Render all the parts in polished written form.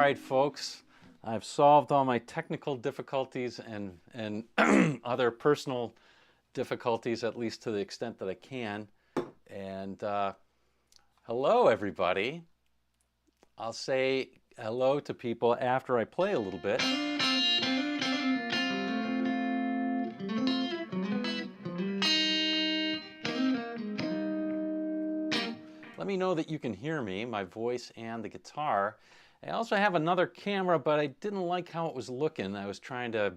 right, folks. I've solved all my technical difficulties and other personal difficulties, at least to the extent that I can. And hello, everybody. I'll say hello to people after I play a little bit. Let me know that you can hear me, my voice and the guitar. I also have another camera, but I didn't like how it was looking. I was trying to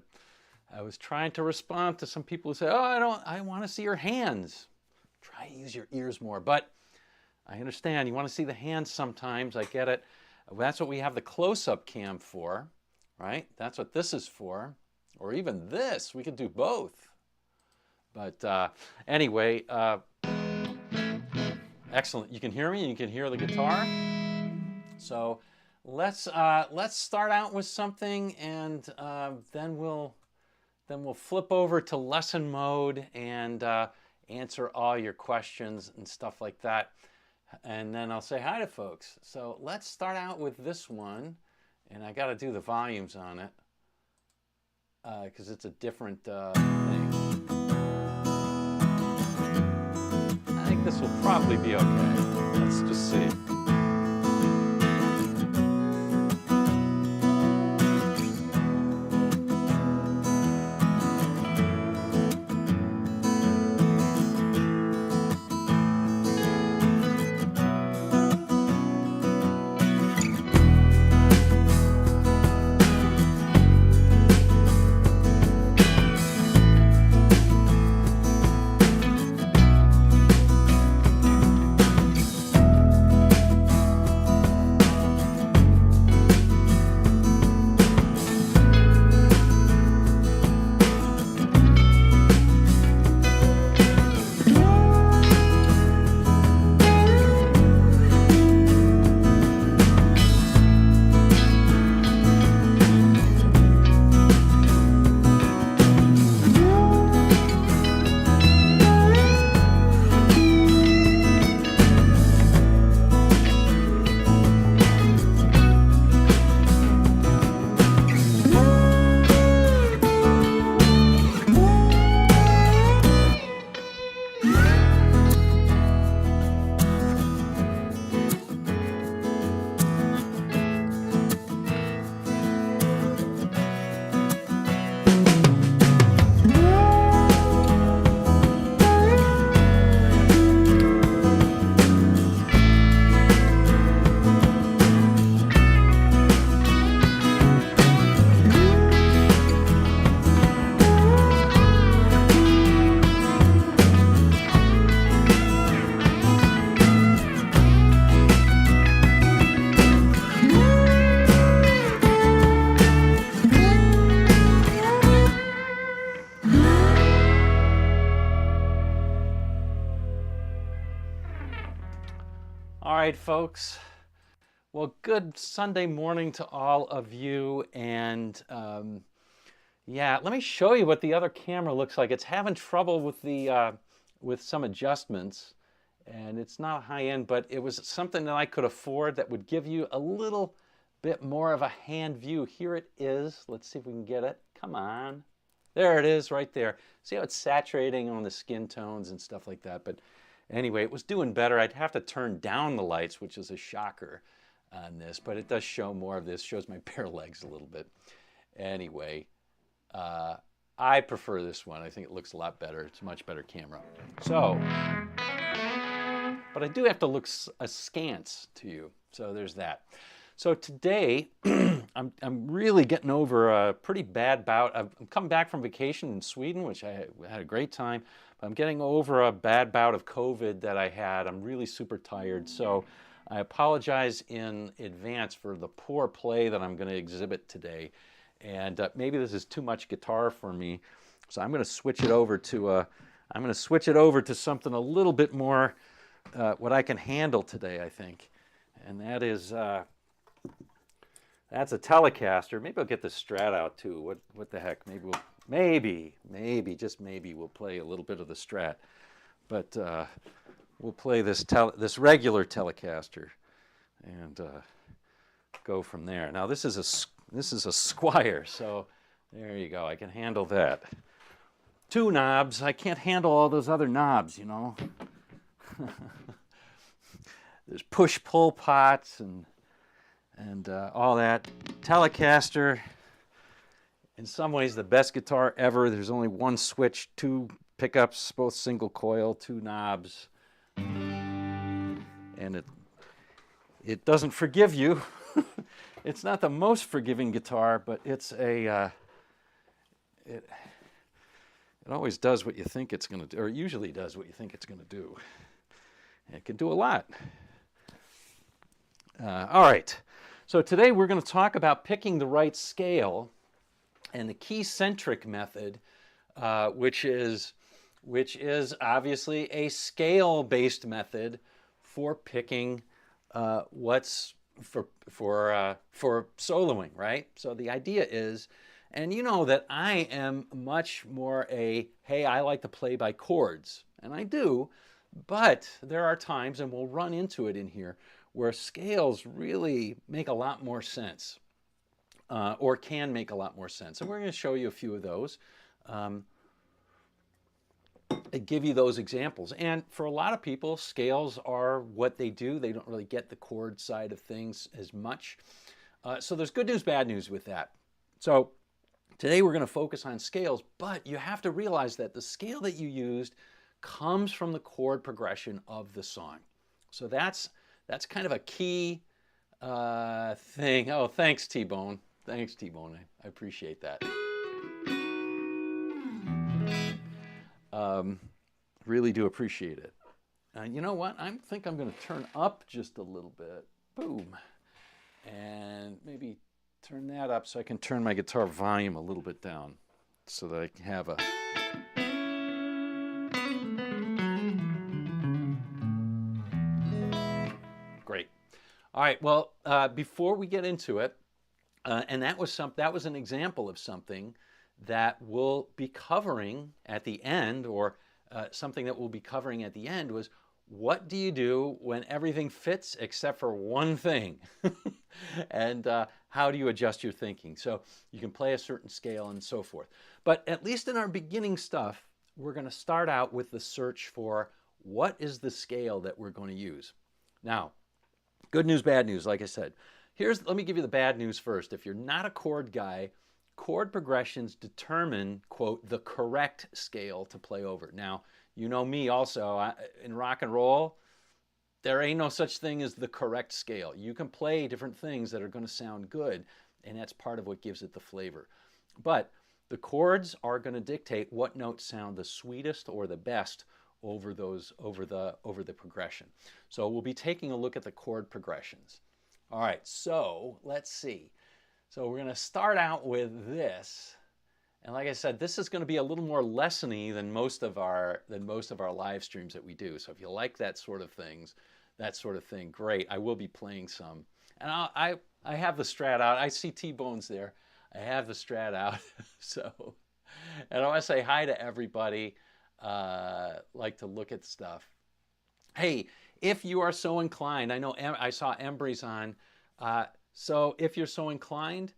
respond to some people who said, "Oh, I want to see your hands." Try to use your ears more, but I understand you want to see the hands sometimes. I get it. That's what we have the close-up cam for, right? That's what this is for, or even this. We could do both. But anyway, excellent. You can hear me and you can hear the guitar. So let's start out with something, and then we'll flip over to lesson mode and answer all your questions and stuff like that. And then I'll say hi to folks. So let's start out with this one, and I got to do the volumes on it because it's a different thing. I think this will probably be okay. Let's just see. All right, folks. Well, good Sunday morning to all of you. And yeah, let me show you what the other camera looks like. It's having trouble with the with some adjustments, and it's not high end, but it was something that I could afford that would give you a little bit more of a hand view. Here it is. Let's see if we can get it. Come on. There it is right there. See how it's saturating on the skin tones and stuff like that. But anyway, it was doing better. I'd have to turn down the lights, which is a shocker on this, but it does show more of this. Shows my bare legs a little bit. Anyway, I prefer this one. I think it looks a lot better. It's a much better camera. So, but I do have to look askance to you. So there's that. So today, I'm really getting over a pretty bad bout. I've come back from vacation in Sweden, which I had a great time. But I'm getting over a bad bout of COVID that I had. I'm really super tired. So I apologize in advance for the poor play that I'm going to exhibit today. And maybe this is too much guitar for me. So I'm going to switch it over to something a little bit more what I can handle today, I think. And that is that's a Telecaster. Maybe I'll get the Strat out too. What the heck? Maybe just maybe we'll play a little bit of the Strat. But we'll play this regular Telecaster. And go from there. Now this is a Squire, so there you go. I can handle that. 2 knobs. I can't handle all those other knobs, you know. There's push-pull pots and all that. Telecaster. In some ways, the best guitar ever. There's only 1 switch, 2 pickups, both single coil, 2 knobs, and it doesn't forgive you. It's not the most forgiving guitar, but it's it always does what you think it's going to do, or it usually does what you think it's going to do. And it can do a lot. All right. So today we're going to talk about picking the right scale and the key-centric method, which is obviously a scale-based method for picking what's for soloing, right? So the idea is, and you know that I am much more hey, I like to play by chords, and I do, but there are times, and we'll run into it in here, where scales really make a lot more sense. Or can make a lot more sense. And we're going to show you a few of those and give you those examples. And for a lot of people, scales are what they do. They don't really get the chord side of things as much. So there's good news, bad news with that. So today we're going to focus on scales, but you have to realize that the scale that you used comes from the chord progression of the song. So that's kind of a key thing. Oh, thanks, T-Bone. Thanks, T-Bone. I appreciate that. Really do appreciate it. You know what? I think I'm going to turn up just a little bit. Boom. And maybe turn that up so I can turn my guitar volume a little bit down so that I can have a... Great. All right. Well, before we get into it, and that was an example of something that we'll be covering at the end, or something that we'll be covering at the end was, what do you do when everything fits except for one thing? And how do you adjust your thinking? So you can play a certain scale and so forth. But at least in our beginning stuff, we're going to start out with the search for what is the scale that we're going to use. Now, good news, bad news, like I said. Let me give you the bad news first. If you're not a chord guy, chord progressions determine, quote, the correct scale to play over. Now, you know me also, in rock and roll, there ain't no such thing as the correct scale. You can play different things that are going to sound good, and that's part of what gives it the flavor. But the chords are going to dictate what notes sound the sweetest or the best over the progression. So we'll be taking a look at the chord progressions. All right, so let's see. So we're going to start out with this. And like I said, this is going to be a little more lessony than most of our live streams that we do. So if you like that sort of thing, great. I will be playing some. And I have the Strat out. I see T-Bones there. I have the Strat out. So, and I want to say hi to everybody. Like to look at stuff. Hey, if you are so inclined, I know I saw Embry's on. So if you're so inclined,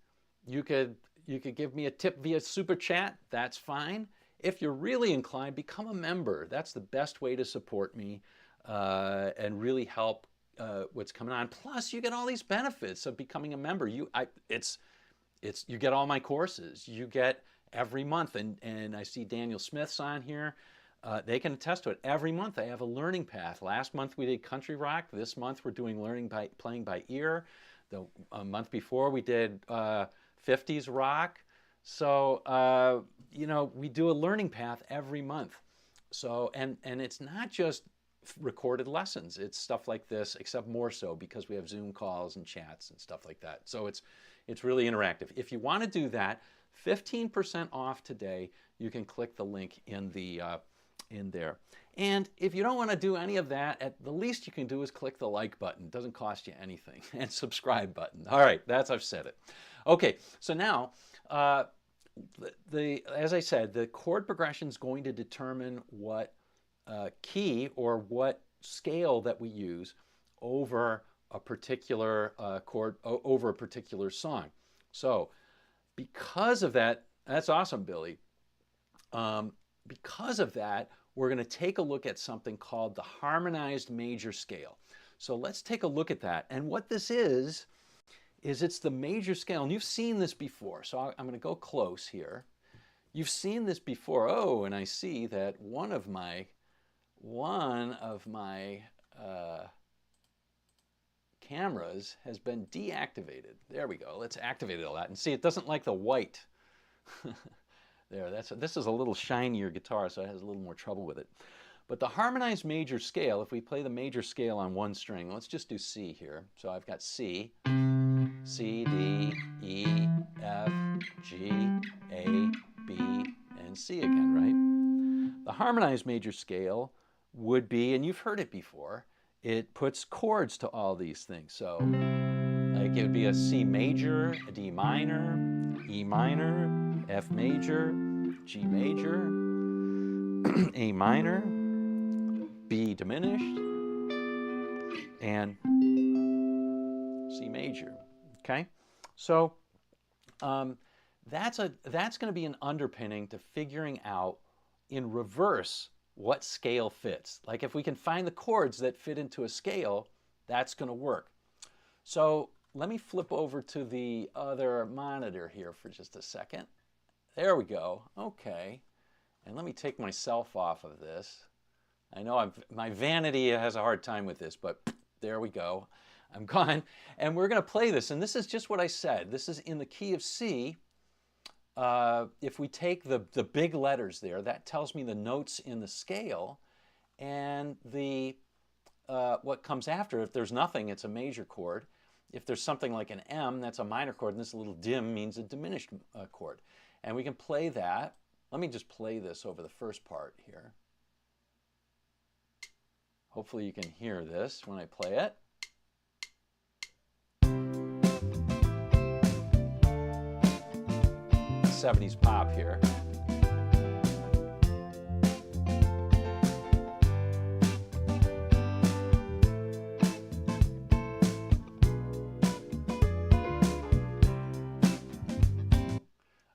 you could give me a tip via Super Chat. That's fine. If you're really inclined, become a member. That's the best way to support me and really help what's coming on. Plus, you get all these benefits of becoming a member. You get all my courses. You get every month, and I see Daniel Smith's on here. They can attest to it. Every month I have a learning path. Last month we did country rock. This month we're doing playing by ear. The month before we did 50s rock. So, we do a learning path every month. So, and it's not just recorded lessons. It's stuff like this, except more so because we have Zoom calls and chats and stuff like that. So it's really interactive. If you want to do that, 15% off today. You can click the link in there. And if you don't want to do any of that, at the least you can do is click the like button. It doesn't cost you anything. And subscribe button. All right, I've said it. Okay, so now, as I said, the chord progression is going to determine what key or what scale that we use over a particular chord over a particular song. So because of that, that's awesome, Billy. Because of that, we're going to take a look at something called the harmonized major scale. So let's take a look at that. And what this is it's the major scale. And you've seen this before. So I'm going to go close here. You've seen this before. Oh, and I see that one of my cameras has been deactivated. There we go. Let's activate all that. And see, it doesn't like the white. There, this is a little shinier guitar, so it has a little more trouble with it. But the harmonized major scale, if we play the major scale on one string, let's just do C here. So I've got C, C, D, E, F, G, A, B, and C again, right? The harmonized major scale would be, and you've heard it before, it puts chords to all these things. So like it would be a C major, a D minor, E minor, F major, G major, A minor, B diminished, and C major. Okay, so that's going to be an underpinning to figuring out in reverse what scale fits. Like if we can find the chords that fit into a scale, that's going to work. So let me flip over to the other monitor here for just a second. There we go. Okay. And let me take myself off of this. I know my vanity has a hard time with this, but there we go. I'm gone. And we're going to play this. And this is just what I said. This is in the key of C. If we take the big letters there, that tells me the notes in the scale. And what comes after, if there's nothing, it's a major chord. If there's something like an M, that's a minor chord. And this little dim means a diminished chord. And we can play that. Let me just play this over the first part here. Hopefully you can hear this when I play it. '70s pop here.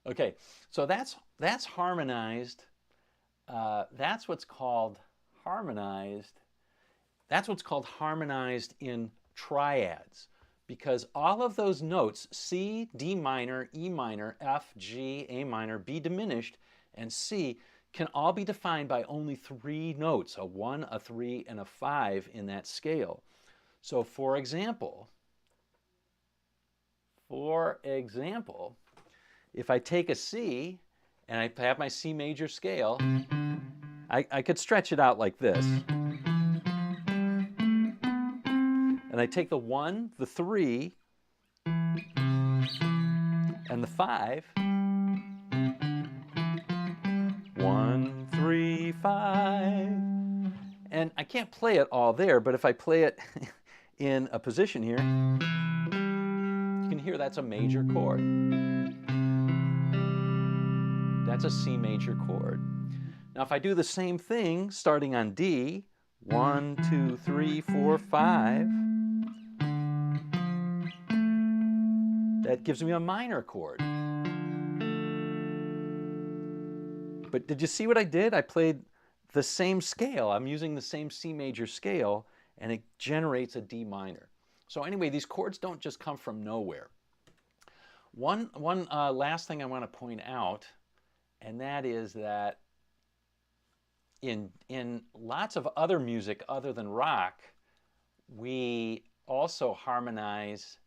Okay, so that's harmonized. That's what's called harmonized. That's what's called harmonized in triads, because all of those notes, C, D minor, E minor, F, G, A minor, B diminished, and C, can all be defined by only 3 notes, a 1, a 3, and a 5 in that scale. So for example, if I take a C and I have my C major scale, I could stretch it out like this. And I take the 1, the 3, and the 5. 1, 3, 5. And I can't play it all there, but if I play it in a position here, you can hear that's a major chord. That's a C major chord. Now if I do the same thing starting on D, 1, 2, 3, 4, 5, that gives me a minor chord. But did you see what I did? I played the same scale. I'm using the same C major scale, and it generates a D minor. So anyway, these chords don't just come from nowhere. One last thing I want to point out, and that is that in lots of other music other than rock, we also harmonize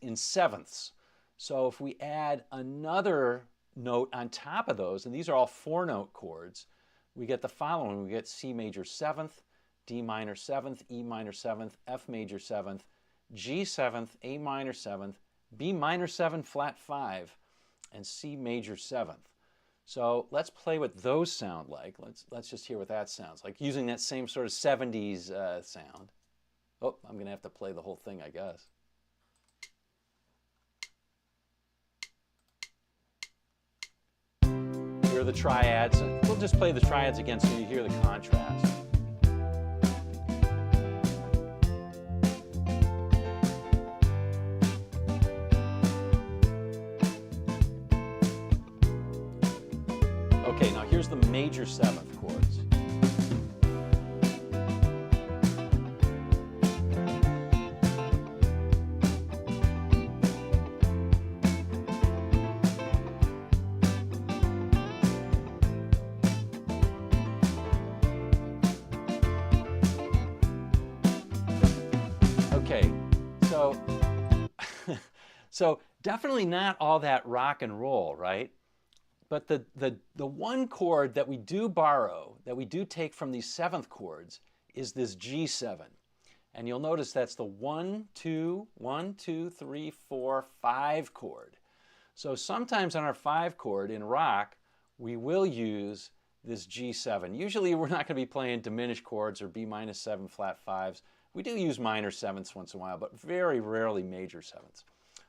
in sevenths. So if we add another note on top of those, and these are all 4-note chords, we get the following. We get C major 7th, D minor 7th, E minor 7th, F major 7th, G 7th, A minor 7th, B minor 7 flat 5, and C major 7th. So let's play what those sound like. Let's just hear what that sounds like, using that same sort of 70s sound. Oh, I'm going to have to play the whole thing, I guess. Here are the triads. We'll just play the triads again so you hear the contrast. major seventh chords. Okay, so definitely not all that rock and roll, right? But the one chord that we do borrow, that we do take from these seventh chords, is this G7. And you'll notice that's the 1, 2, 1, 2, 3, 4, 5 chord. So sometimes on our 5 chord in rock, we will use this G7. Usually we're not going to be playing diminished chords or B minus 7 flat 5s. We do use minor sevenths once in a while, but very rarely major sevenths.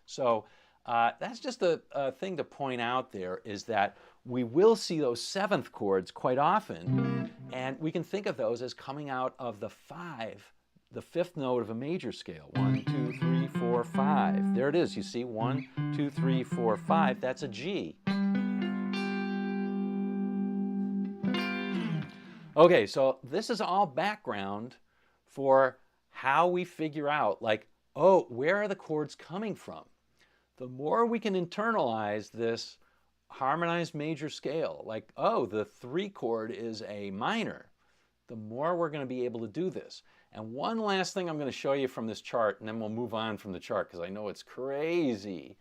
So that's just a thing to point out there, is that we will see those seventh chords quite often, and we can think of those as coming out of the 5, the 5th note of a major scale. 1, 2, 3, 4, 5. There it is. You see, 1, 2, 3, 4, 5. That's a G. Okay, so this is all background for how we figure out, like, oh, where are the chords coming from? The more we can internalize this harmonized major scale, like, oh, the 3 chord is a minor, the more we're going to be able to do this. And one last thing I'm going to show you from this chart, and then we'll move on from the chart because I know it's crazy,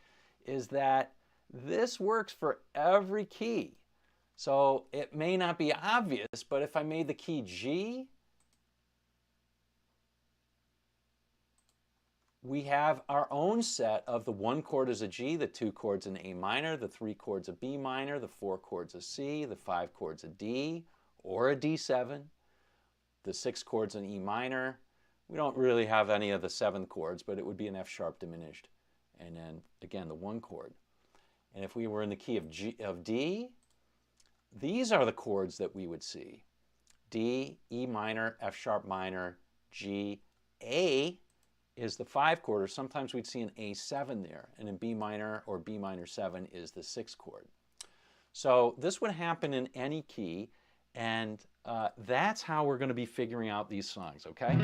is that this works for every key. So it may not be obvious, but if I made the key G, we have our own set of the 1 chord is a G, the 2 chords an A minor, the 3 chords a B minor, the 4 chords a C, the 5 chords a D or a D7, the 6 chords an E minor. We don't really have any of the 7 chords, but it would be an F sharp diminished. And then again, the 1 chord. And if we were in the key of D, these are the chords that we would see. D, E minor, F sharp minor, G, A is the 5 chord, or sometimes we'd see an A7 there, and in B minor or B minor 7 is the 6 chord. So this would happen in any key, and that's how we're going to be figuring out these songs, okay?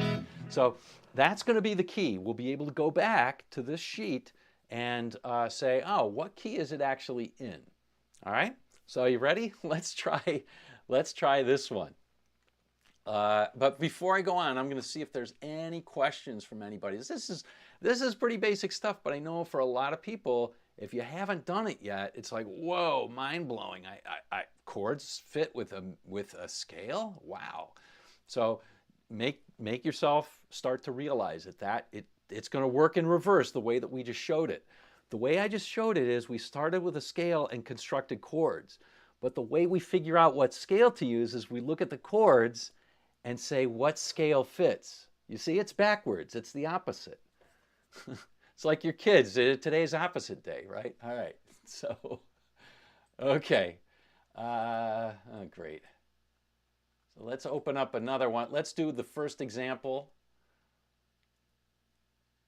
So that's going to be the key. We'll be able to go back to this sheet and say, oh, what key is it actually in? All right? So are you ready? Let's try this one. But before I go on, I'm going to see if there's any questions from anybody. This is pretty basic stuff, but I know for a lot of people, if you haven't done it yet, it's like, whoa, mind-blowing. Chords fit with a scale? Wow. So make yourself start to realize that it's going to work in reverse the way that we just showed it. The way I just showed it is we started with a scale and constructed chords. But the way we figure out what scale to use is we look at the chords and say what scale fits. You see, it's backwards. It's the opposite. It's like your kids. Today's opposite day, right? All right. So, okay. Oh, great. So let's open up another one. Let's do the first example.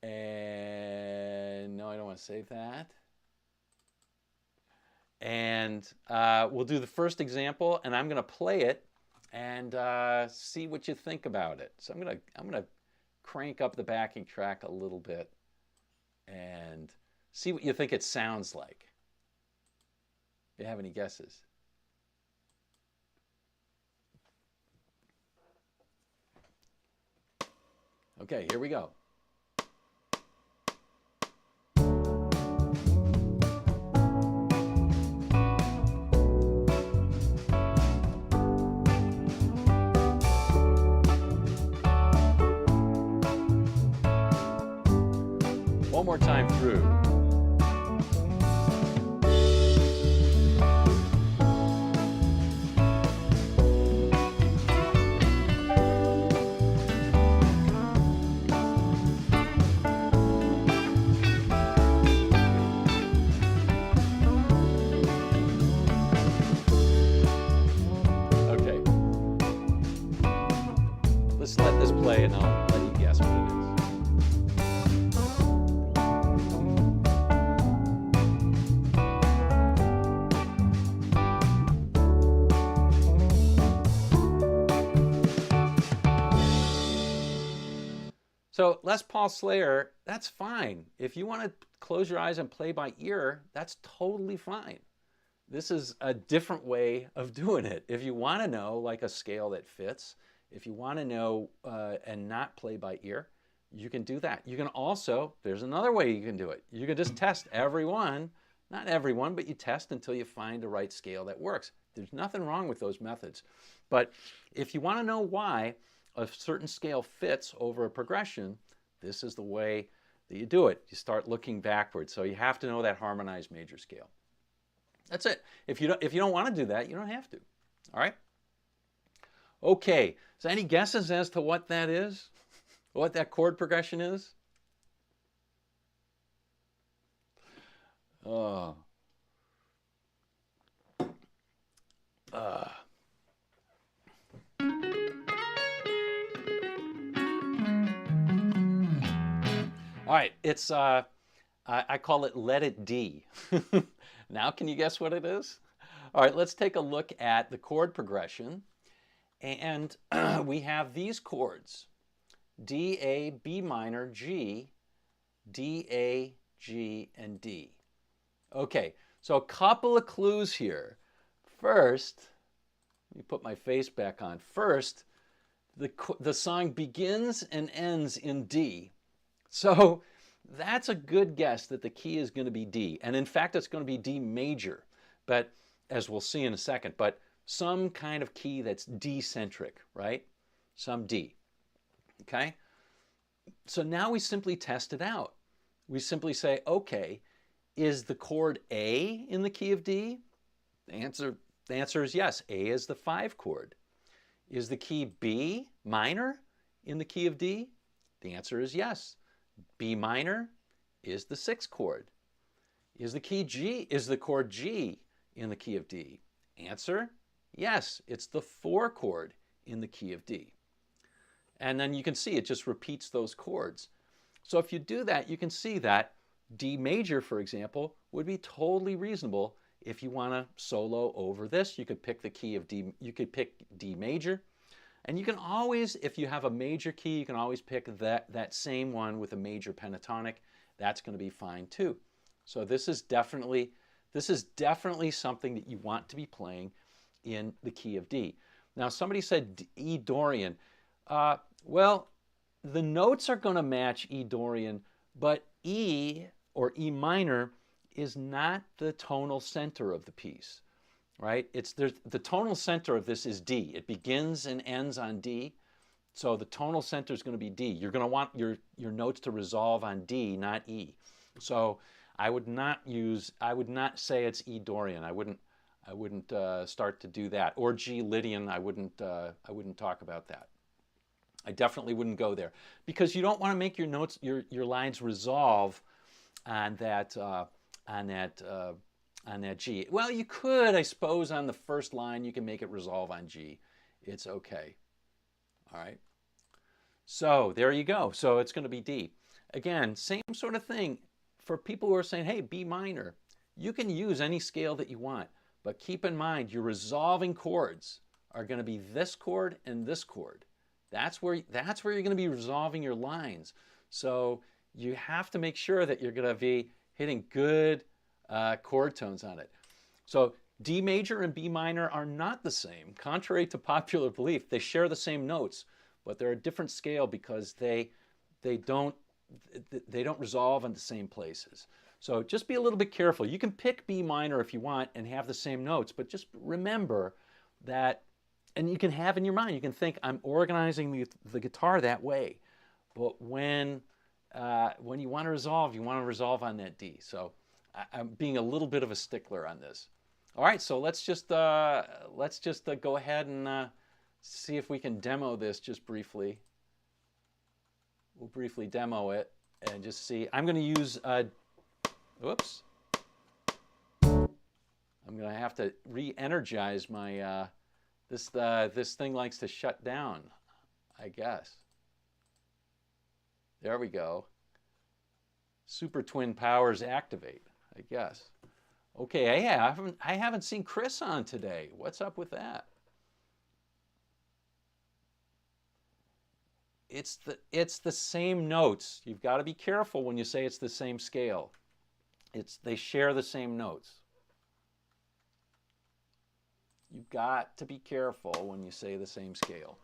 And no, I don't want to save that. And we'll do the first example, and I'm going to play it and see what you think about it. So I'm gonna crank up the backing track a little bit and see what you think it sounds like. If you have any guesses. Okay, here we go. One more time through. Okay. Let's let this play and I'll let you guess what it is. So Les Paul Slayer, that's fine. If you want to close your eyes and play by ear, that's totally fine. This is a different way of doing it. If you want to know like a scale that fits, if you want to know and not play by ear, you can do that. You can also, there's another way you can do it. You can just test every one, not every one, but you test until you find the right scale that works. There's nothing wrong with those methods. But if you want to know why a certain scale fits over a progression, this is the way that you do it. You start looking backwards. So you have to know that harmonized major scale. That's it. If you don't want to do that, you don't have to. All right? Okay. So any guesses as to what that is? What that chord progression is? Oh. All right, it's I call it Let It D. Now, can you guess what it is? All right, let's take a look at the chord progression, and we have these chords: D, A, B minor, G, D, A, G, and D. Okay, so a couple of clues here. First, let me put my face back on. First, the song begins and ends in D. So that's a good guess that the key is going to be D. And in fact, it's going to be D major, but as we'll see in a second, but some kind of key that's D-centric, right? Some D, okay? So now we simply test it out. We simply say, okay, is the chord A in the key of D? The answer is yes. A is the 5 chord. Is the key B minor in the key of D? The answer is yes. B minor is the 6 chord. Is the chord G in the key of D? Answer, yes, it's the 4 chord in the key of D. And then you can see it just repeats those chords. So if you do that, you can see that D major, for example, would be totally reasonable if you want to solo over this. You could pick the key of D, you could pick D major. And you can always, if you have a major key, you can always pick that same one with a major pentatonic. That's going to be fine too. So this is definitely something that you want to be playing in the key of D. Now somebody said E Dorian. Well, the notes are going to match E Dorian, but E or E minor is not the tonal center of the piece. Right? The tonal center of this is D. It begins and ends on D. So the tonal center is going to be D. You're going to want your notes to resolve on D, not E. So I would not say it's E Dorian. I wouldn't start to do that. Or G Lydian. I wouldn't talk about that. I definitely wouldn't go there because you don't want to make your notes, your lines resolve on that G. Well, you could, I suppose, on the first line, you can make it resolve on G. It's okay. All right. So there you go. So it's going to be D. Again, same sort of thing for people who are saying, hey, B minor. You can use any scale that you want, but keep in mind your resolving chords are going to be this chord and this chord. That's where you're going to be resolving your lines. So you have to make sure that you're going to be hitting good chord tones on it. So D major and B minor are not the same. Contrary to popular belief, they share the same notes, but they're a different scale because they don't resolve in the same places. So just be a little bit careful. You can pick B minor if you want and have the same notes, but just remember that, and you can have in your mind, you can think, I'm organizing the guitar that way. But when you want to resolve on that D. So I'm being a little bit of a stickler on this. All right, so let's just go ahead and see if we can demo this just briefly. We'll briefly demo it and just see. I'm going to use, oops. I'm going to have to re-energize my, this thing likes to shut down, I guess. There we go. Super twin powers activate, I guess. Okay, I haven't seen Chris on today. What's up with that? it's the same notes. You've got to be careful when you say it's the same scale. They share the same notes. You've got to be careful when you say the same scale.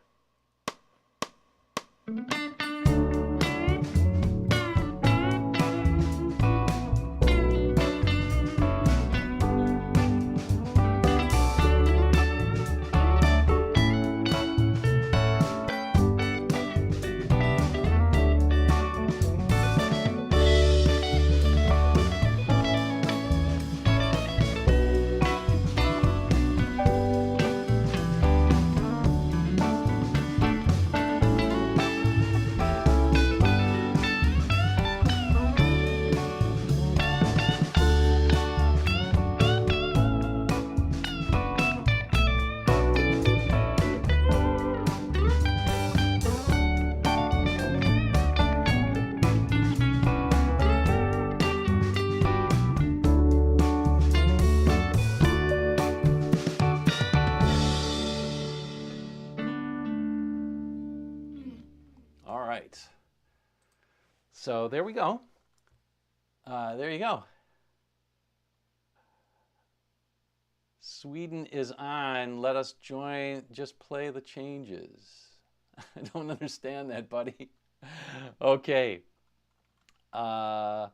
All right. So there we go. There you go. Sweden is on. Let us join. Just play the changes. I don't understand that, buddy. Okay. All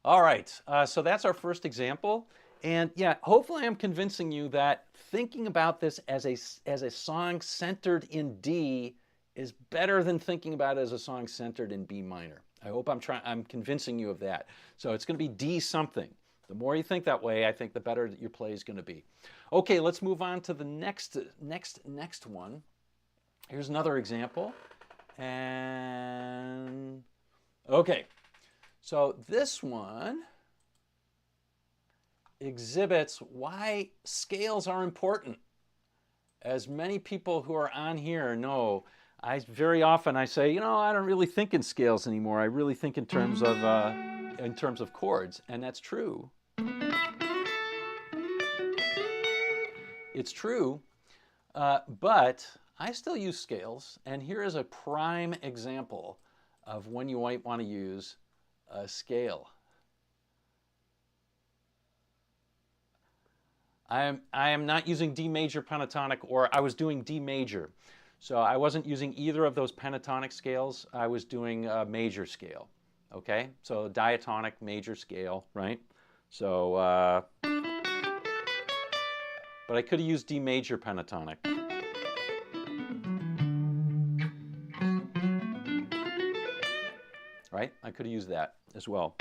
right. So that's our first example. And yeah, hopefully I'm convincing you that thinking about this as a song centered in D is better than thinking about it as a song centered in B minor. I hope I'm convincing you of that. So it's going to be D something. The more you think that way, I think the better your play is going to be. Okay, let's move on to the next one. Here's another example. And okay, so this one exhibits why scales are important. As many people who are on here know, very often I say, you know, I don't really think in scales anymore. I really think in terms of chords, and that's true. It's true, but I still use scales, and here is a prime example of when you might want to use a scale. I am not using D major pentatonic, or I was doing D major. So I wasn't using either of those pentatonic scales. I was doing a major scale, okay? So diatonic major scale, right? So, but I could have used D major pentatonic. Right? I could have used that as well.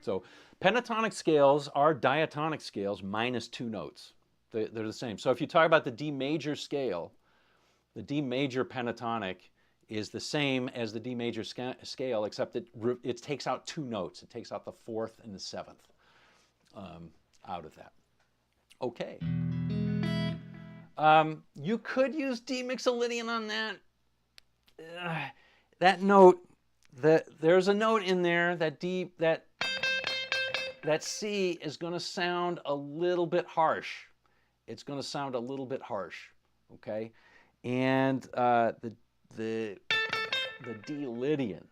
So pentatonic scales are diatonic scales minus 2 notes. They're the same. So if you talk about the D major scale, the D major pentatonic is the same as the D major scale, except it takes out 2 notes. It takes out the 4th and the 7th out of that. Okay. You could use D mixolydian on that. That note, there's a note in there that C is going to sound a little bit harsh. It's going to sound a little bit harsh, okay? And the D Lydian,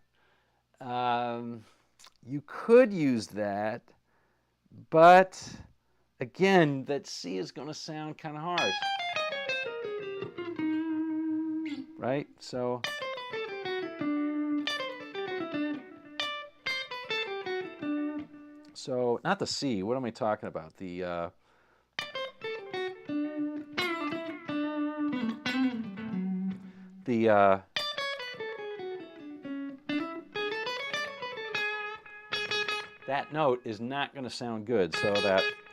you could use that, but again, that C is going to sound kind of harsh, right? So. So, not the C, what am I talking about? That note is not going to sound good, so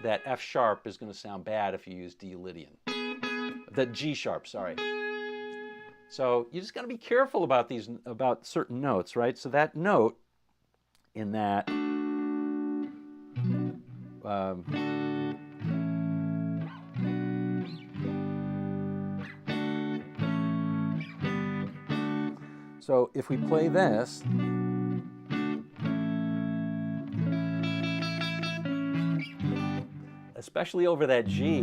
that F sharp is going to sound bad if you use D Lydian. The G sharp, sorry. So you just got to be careful about certain notes, right? So that note in that so if we play this, especially over that G.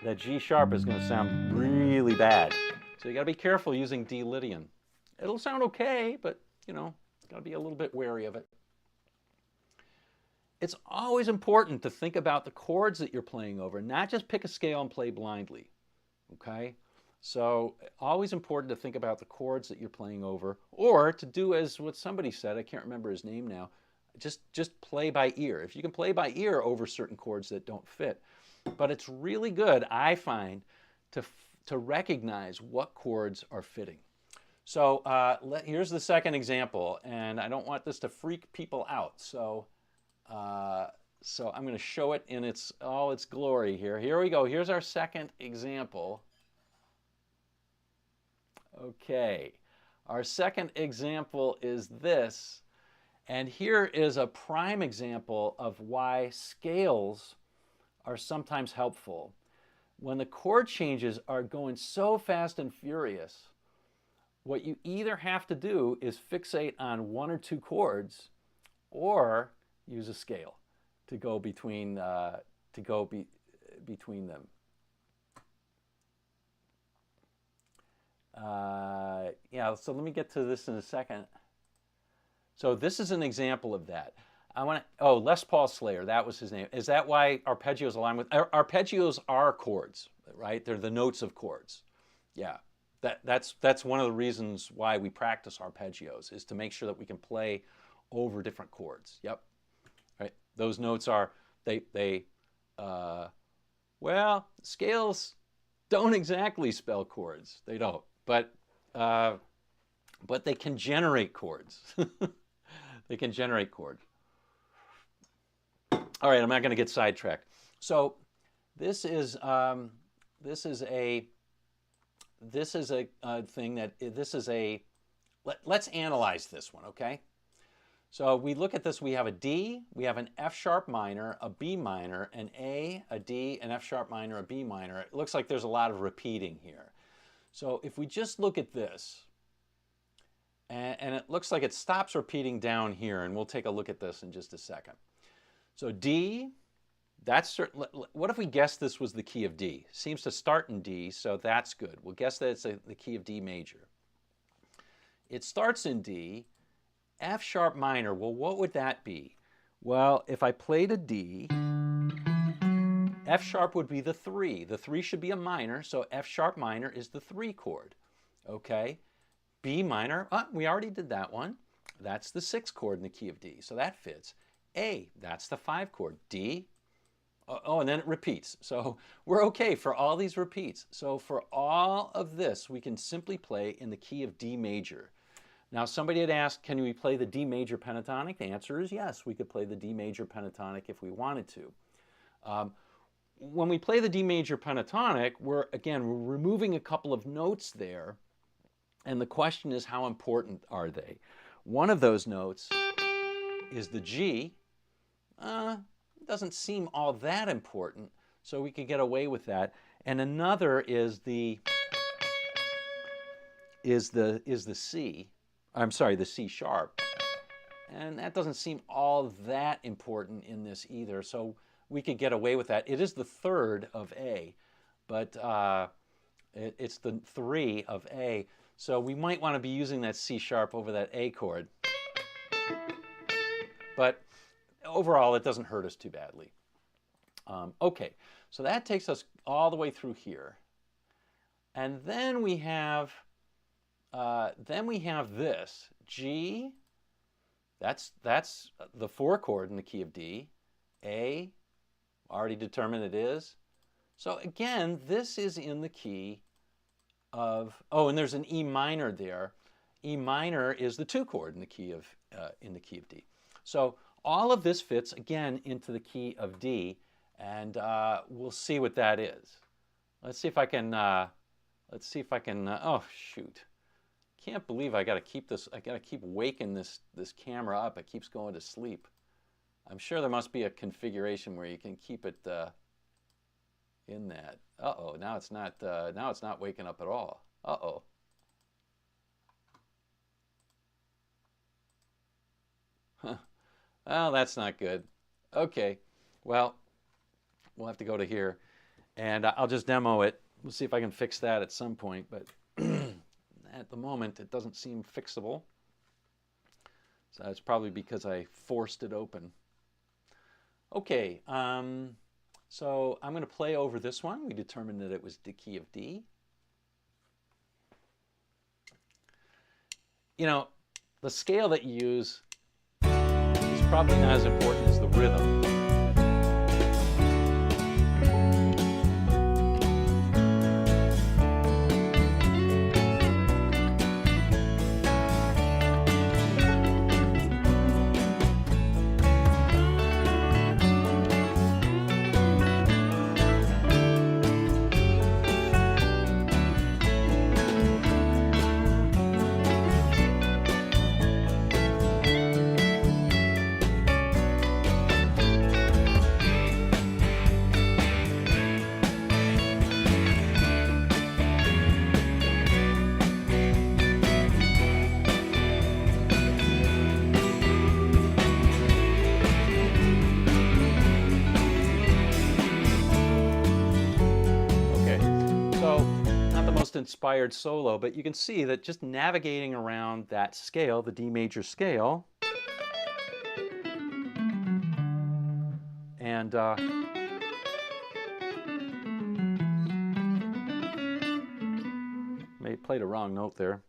That G sharp is going to sound really bad. So you got to be careful using D Lydian. It'll sound okay, but you know, got to be a little bit wary of it. It's always important to think about the chords that you're playing over, not just pick a scale and play blindly. Okay? So always important to think about the chords that you're playing over, or to do as what somebody said, I can't remember his name now, just play by ear. If you can play by ear over certain chords that don't fit. But it's really good, I find, to recognize what chords are fitting. So here's the second example, and I don't want this to freak people out. So I'm going to show it in all its glory here. Here we go. Here's our second example. Okay. Our second example is this. And here is a prime example of why scales are sometimes helpful. When the chord changes are going so fast and furious, what you either have to do is fixate on one or two chords, or use a scale to go between between them. Yeah, so let me get to this in a second. So this is an example of that. Les Paul Slayer, that was his name. Is that why arpeggios align with, arpeggios are chords, right? They're the notes of chords. Yeah, that's one of the reasons why we practice arpeggios, is to make sure that we can play over different chords. Yep. Right. Those notes are, well, scales don't exactly spell chords. They don't. But they can generate chords. They can generate chords. All right, I'm not going to get sidetracked. So this is a thing that let's analyze this one, okay? So we look at this, we have a D, we have an F sharp minor, a B minor, an A, a D, an F sharp minor, a B minor. It looks like there's a lot of repeating here. So if we just look at this, and it looks like it stops repeating down here, and we'll take a look at this in just a second. So D, that's certain. What if we guess this was the key of D? Seems to start in D, so that's good. We'll guess that it's the key of D major. It starts in D. F sharp minor, well, what would that be? Well, if I played a D, F sharp would be the 3. The 3 should be a minor, so F sharp minor is the 3 chord. Okay. B minor, we already did that one. That's the 6 chord in the key of D, so that fits. A, that's the 5 chord. D, and then it repeats. So we're okay for all these repeats. So for all of this, we can simply play in the key of D major. Now, somebody had asked, can we play the D major pentatonic? The answer is yes, we could play the D major pentatonic if we wanted to. When we play the D major pentatonic, we're removing a couple of notes there, and the question is, how important are they? One of those notes is the G. Doesn't seem all that important, so we could get away with that. And another is the C. I'm sorry, the C sharp. And that doesn't seem all that important in this either, so we could get away with that. It is the 3rd of A, but it's the 3 of A, so we might want to be using that C sharp over that A chord. But overall, it doesn't hurt us too badly. Okay, so that takes us all the way through here. And then we have this G. That's the 4 chord in the key of D. A, already determined it is. So again, this is in the key of, and there's an E minor there. E minor is the 2 chord in the key of D. So all of this fits again into the key of D, and we'll see what that is. Let's see if I can. Oh shoot! Can't believe I got to keep this. I got to keep waking this camera up. It keeps going to sleep. I'm sure there must be a configuration where you can keep it in that. Uh-oh! Now it's not. Now it's not waking up at all. Uh-oh. Huh. Well, that's not good. Okay. Well, we'll have to go to here, and I'll just demo it. We'll see if I can fix that at some point, but at the moment, it doesn't seem fixable. So that's probably because I forced it open. Okay, so I'm going to play over this one. We determined that it was the key of D. You know, the scale that you use is probably not as important as the rhythm. Inspired solo, but you can see that just navigating around that scale, the D major scale, and may played a wrong note there.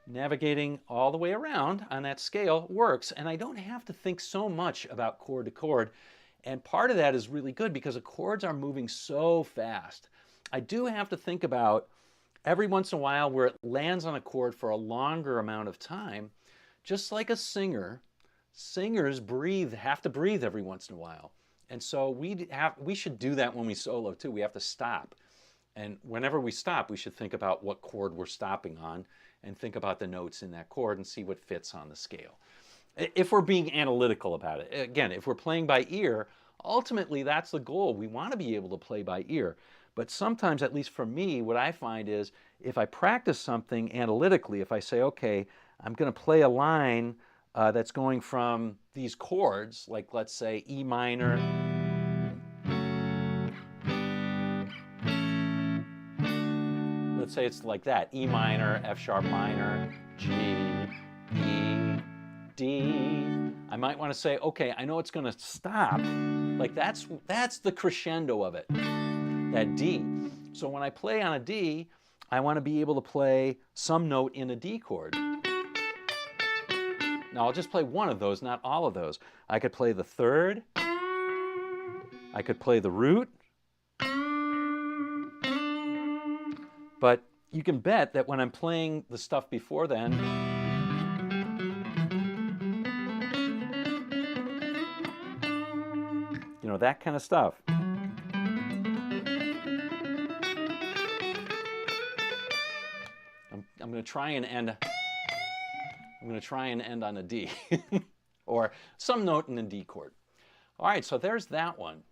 Navigating all the way around on that scale works, and I don't have to think so much about chord to chord, and part of that is really good because the chords are moving so fast. I do have to think about every once in a while where it lands on a chord for a longer amount of time, just like a singer. Singers have to breathe every once in a while, and so we should do that when we solo too. We have to stop, and whenever we stop, we should think about what chord we're stopping on, and think about the notes in that chord and see what fits on the scale. If we're being analytical about it, again, if we're playing by ear, ultimately that's the goal. We want to be able to play by ear. But sometimes, at least for me, what I find is if I practice something analytically, if I say, okay, I'm going to play a line that's going from these chords, like let's say E minor, let's say it's like that, E minor, F sharp minor, G, E, D. I might want to say, okay, I know it's going to stop. Like that's the crescendo of it, that D. So when I play on a D, I want to be able to play some note in a D chord. Now I'll just play one of those, not all of those. I could play the third. I could play the root. But you can bet that when I'm playing the stuff before then, you know, that kind of stuff. I'm going to try and end. I'm going to try and end on a D, or some note in a D chord. All right, so there's that one.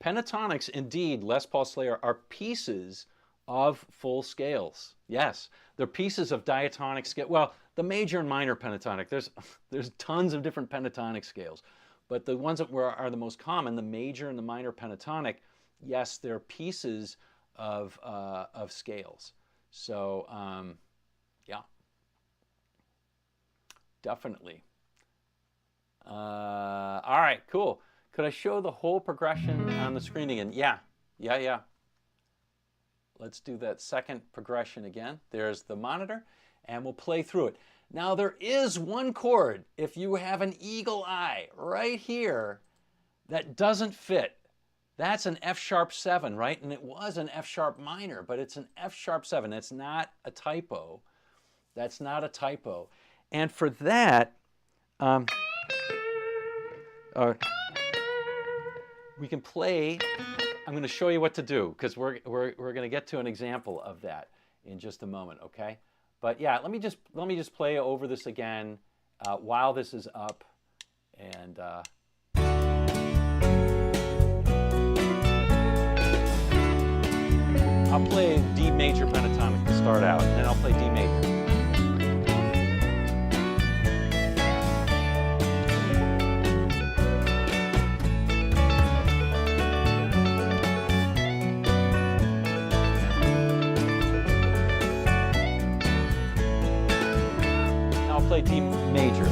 Pentatonics, indeed, Les Paul Slayer, are pieces of full scales. Yes, they're pieces of diatonic scale. Well, the major and minor pentatonic, there's tons of different pentatonic scales, but the ones that are the most common, the major and the minor pentatonic, yes, they're pieces of scales. So, yeah, definitely. All right, cool. Could I show the whole progression on the screen again? Yeah. Let's do that second progression again. There's the monitor, and we'll play through it. Now, there is one chord, if you have an eagle eye, right here, that doesn't fit. That's an F sharp 7, right? And it was an F sharp minor, but it's an F sharp 7. It's not a typo. That's not a typo. And for that, we can play. I'm going to show you what to do because we're going to get to an example of that in just a moment, okay? But yeah, let me just play over this again while this is up, and I'll play D major pentatonic to start out, and then I'll play D major. I'll play D major.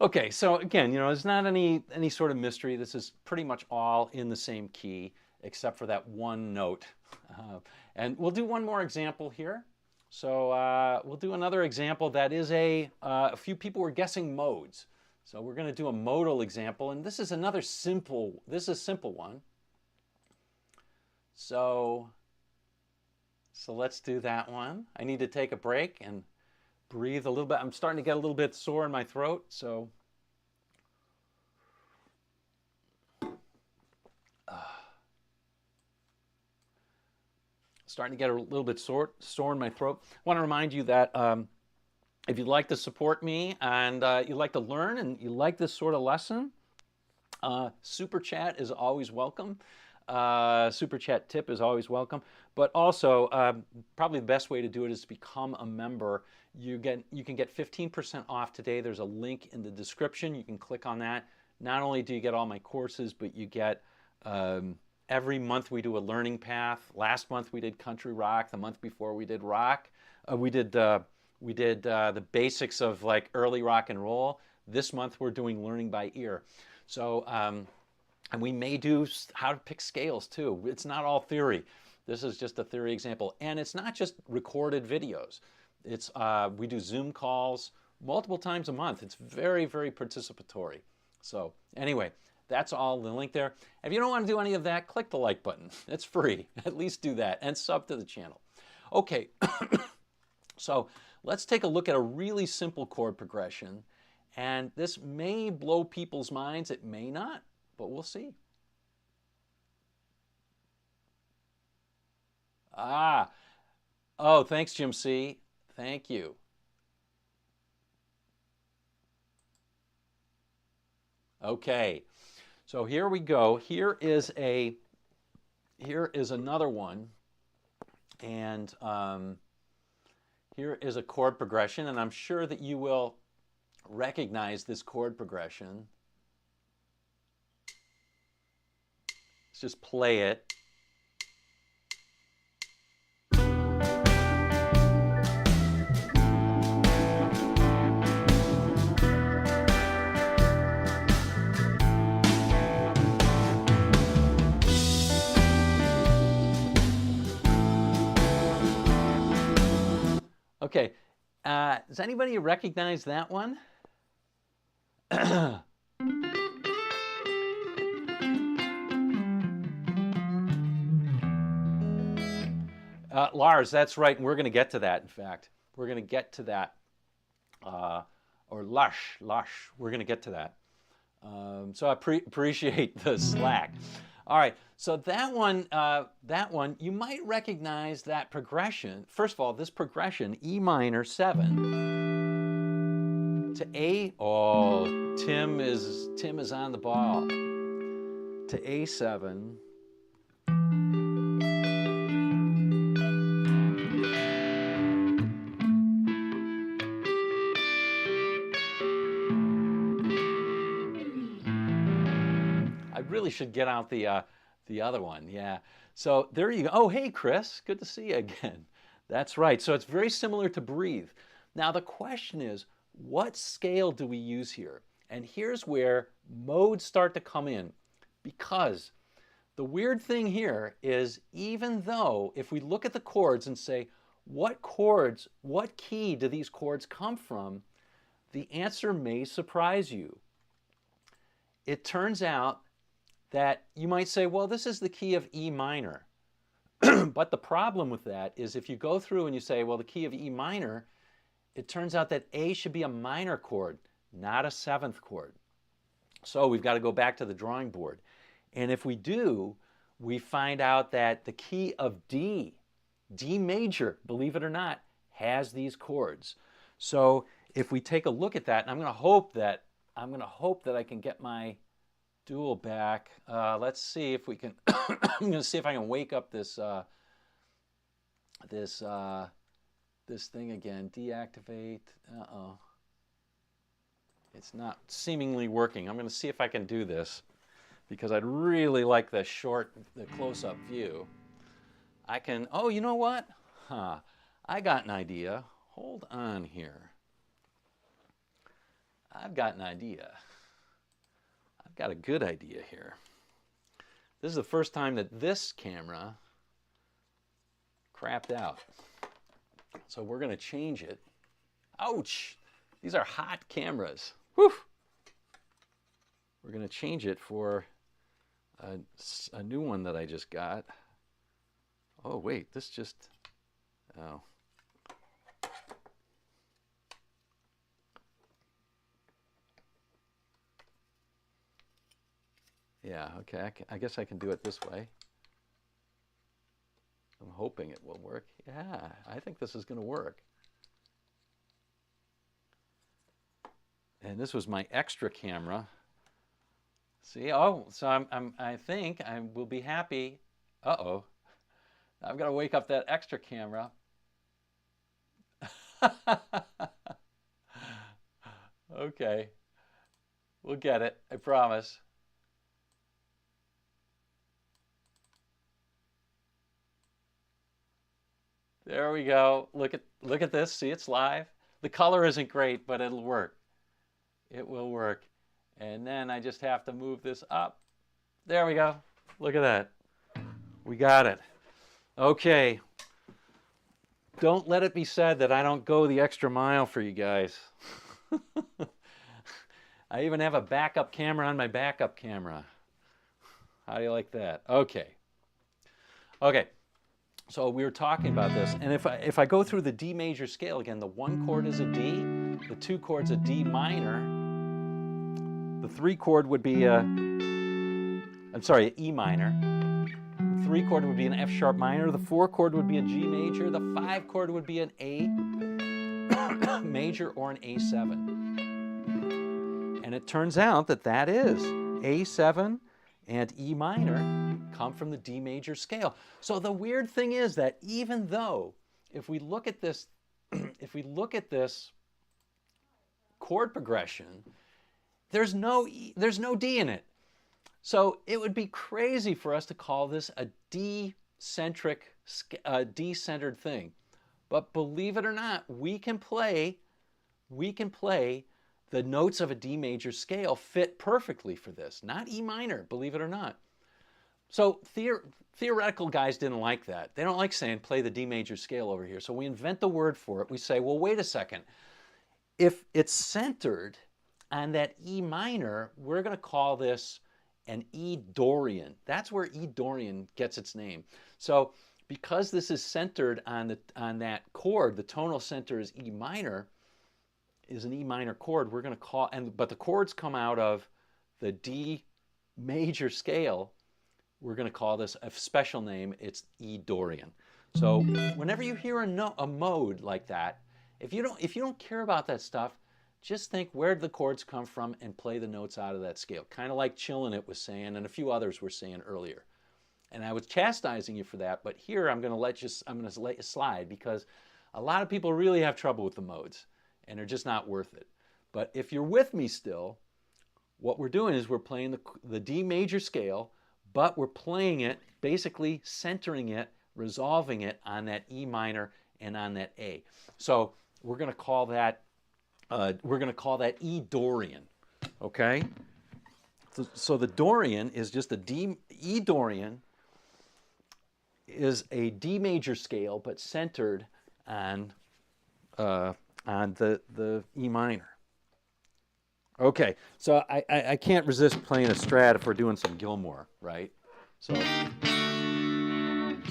Okay, so again, there's not any sort of mystery. This is pretty much all in the same key, except for that one note. And we'll do one more example here. So we'll do another example that is a few people were guessing modes. So we're going to do a modal example, and this is another simple one. So let's do that one. I need to take a break and breathe a little bit. I'm starting to get a little bit sore in my throat, so starting to get a little bit sore in my throat. I want to remind you that if you'd like to support me and you like to learn and you like this sort of lesson, Super Chat is always welcome. Super Chat tip is always welcome. But also, probably the best way to do it is to become a member. You can get 15% off today. There's a link in the description. You can click on that. Not only do you get all my courses, but you get every month we do a learning path. Last month we did country rock. The month before we did rock. We did the basics of like early rock and roll. This month we're doing learning by ear. So and we may do how to pick scales too. It's not all theory. This is just a theory example. And it's not just recorded videos. It's we do Zoom calls multiple times a month. It's very, very participatory. So anyway, that's all the link there. If you don't want to do any of that, click the like button. It's free. At least do that and sub to the channel. Okay, so let's take a look at a really simple chord progression. And this may blow people's minds. It may not, but we'll see. Oh, thanks, Jim C. Thank you. Okay, so here we go. Here is another one, and here is a chord progression, and I'm sure that you will recognize this chord progression. Let's just play it. Okay, does anybody recognize that one? Lars, that's right, and we're going to get to that, in fact. We're going to get to that. Or lush, we're going to get to that. So I appreciate the slack. All right, so that one, you might recognize that progression. First of all, this progression, E minor 7 to A. Oh, Tim is on the ball. To A7. I really should get out the other one, yeah. So there you go. Oh, hey, Chris, good to see you again. That's right. So it's very similar to Breathe. Now the question is, what scale do we use here? And here's where modes start to come in, because the weird thing here is, even though if we look at the chords and say, What chords, what key do these chords come from? The answer may surprise you. It turns out that you might say, well, this is the key of E minor. But the problem with that is if you go through and you say, well, the key of E minor, it turns out that A should be a minor chord, not a seventh chord. So we've got to go back to the drawing board. And if we do, we find out that the key of D, D major, believe it or not, has these chords. So if we take a look at that, and I'm going to hope that I can get my dual back. Let's see if we can. I'm going to see if I can wake up this this thing again. Deactivate. Uh-oh. It's not seemingly working. I'm going to see if I can do this because I'd really like the close-up view. I can. Oh, you know what? I got an idea. Hold on here. I've got an idea. I've got a good idea here. This is the first time that this camera crapped out. So we're going to change it. Ouch! These are hot cameras. Whew! We're going to change it for a new one that I just got. Oh, wait, this just... Oh. Yeah, okay, I guess I can do it this way. I'm hoping it will work. Yeah, I think this is going to work. And this was my extra camera. See, oh, so I think I will be happy. Uh-oh. I've got to wake up that extra camera. Okay. We'll get it, I promise. There we go. Look at this. See, it's live. The color isn't great, but it'll work. It will work. And then I just have to move this up. There we go. Look at that. We got it. Okay. Don't let it be said that I don't go the extra mile for you guys. I even have a backup camera on my backup camera. How do you like that? Okay. Okay. So we were talking about this, and if I go through the D major scale again, the one chord is a D, the two chord's a D minor, the three chord would be an E minor, the three chord would be an F sharp minor, the four chord would be a G major, the five chord would be an A major or an A7. And it turns out that that is A7 and E minor come from the D major scale. So the weird thing is that even though if we look at this chord progression, there's no D in it. So it would be crazy for us to call this a D-centered thing. But believe it or not, we can play the notes of a D major scale fit perfectly for this. Not E minor, believe it or not. So theoretical guys didn't like that. They don't like saying play the D major scale over here. So we invent the word for it. We say, well, wait a second. If it's centered on that E minor, we're going to call this an E Dorian. That's where E Dorian gets its name. So because this is centered on that chord, the tonal center is E minor, is an E minor chord, we're going to call, but the chords come out of the D major scale, we're going to call this a special name, it's E Dorian. So whenever you hear a mode like that, if you don't care about that stuff, just think where did the chords come from and play the notes out of that scale. Kind of like Chillin' It was saying, and a few others were saying earlier. And I was chastising you for that, but here I'm going to let you slide because a lot of people really have trouble with the modes and they're just not worth it. But if you're with me still, what we're doing is we're playing the D major scale, but we're playing it, basically centering it, resolving it on that E minor and on that A. So we're going to call that E Dorian, okay? So the Dorian is just E Dorian is a D major scale, but centered on the E minor. Okay, so I can't resist playing a Strat if we're doing some Gilmore, right? So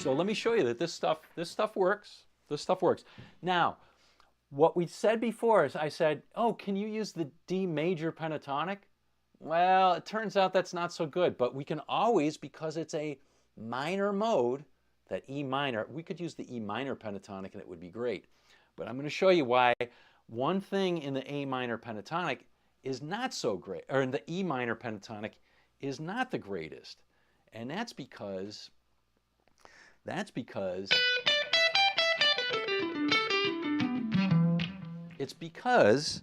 let me show you that this stuff works. This stuff works. Now, what we said before is I said, oh, can you use the D major pentatonic? Well, it turns out that's not so good, but we can always, because it's a minor mode, that E minor, we could use the E minor pentatonic and it would be great. But I'm going to show you why one thing in the A minor pentatonic is not so great, or in the E minor pentatonic is not the greatest. And that's because it's because,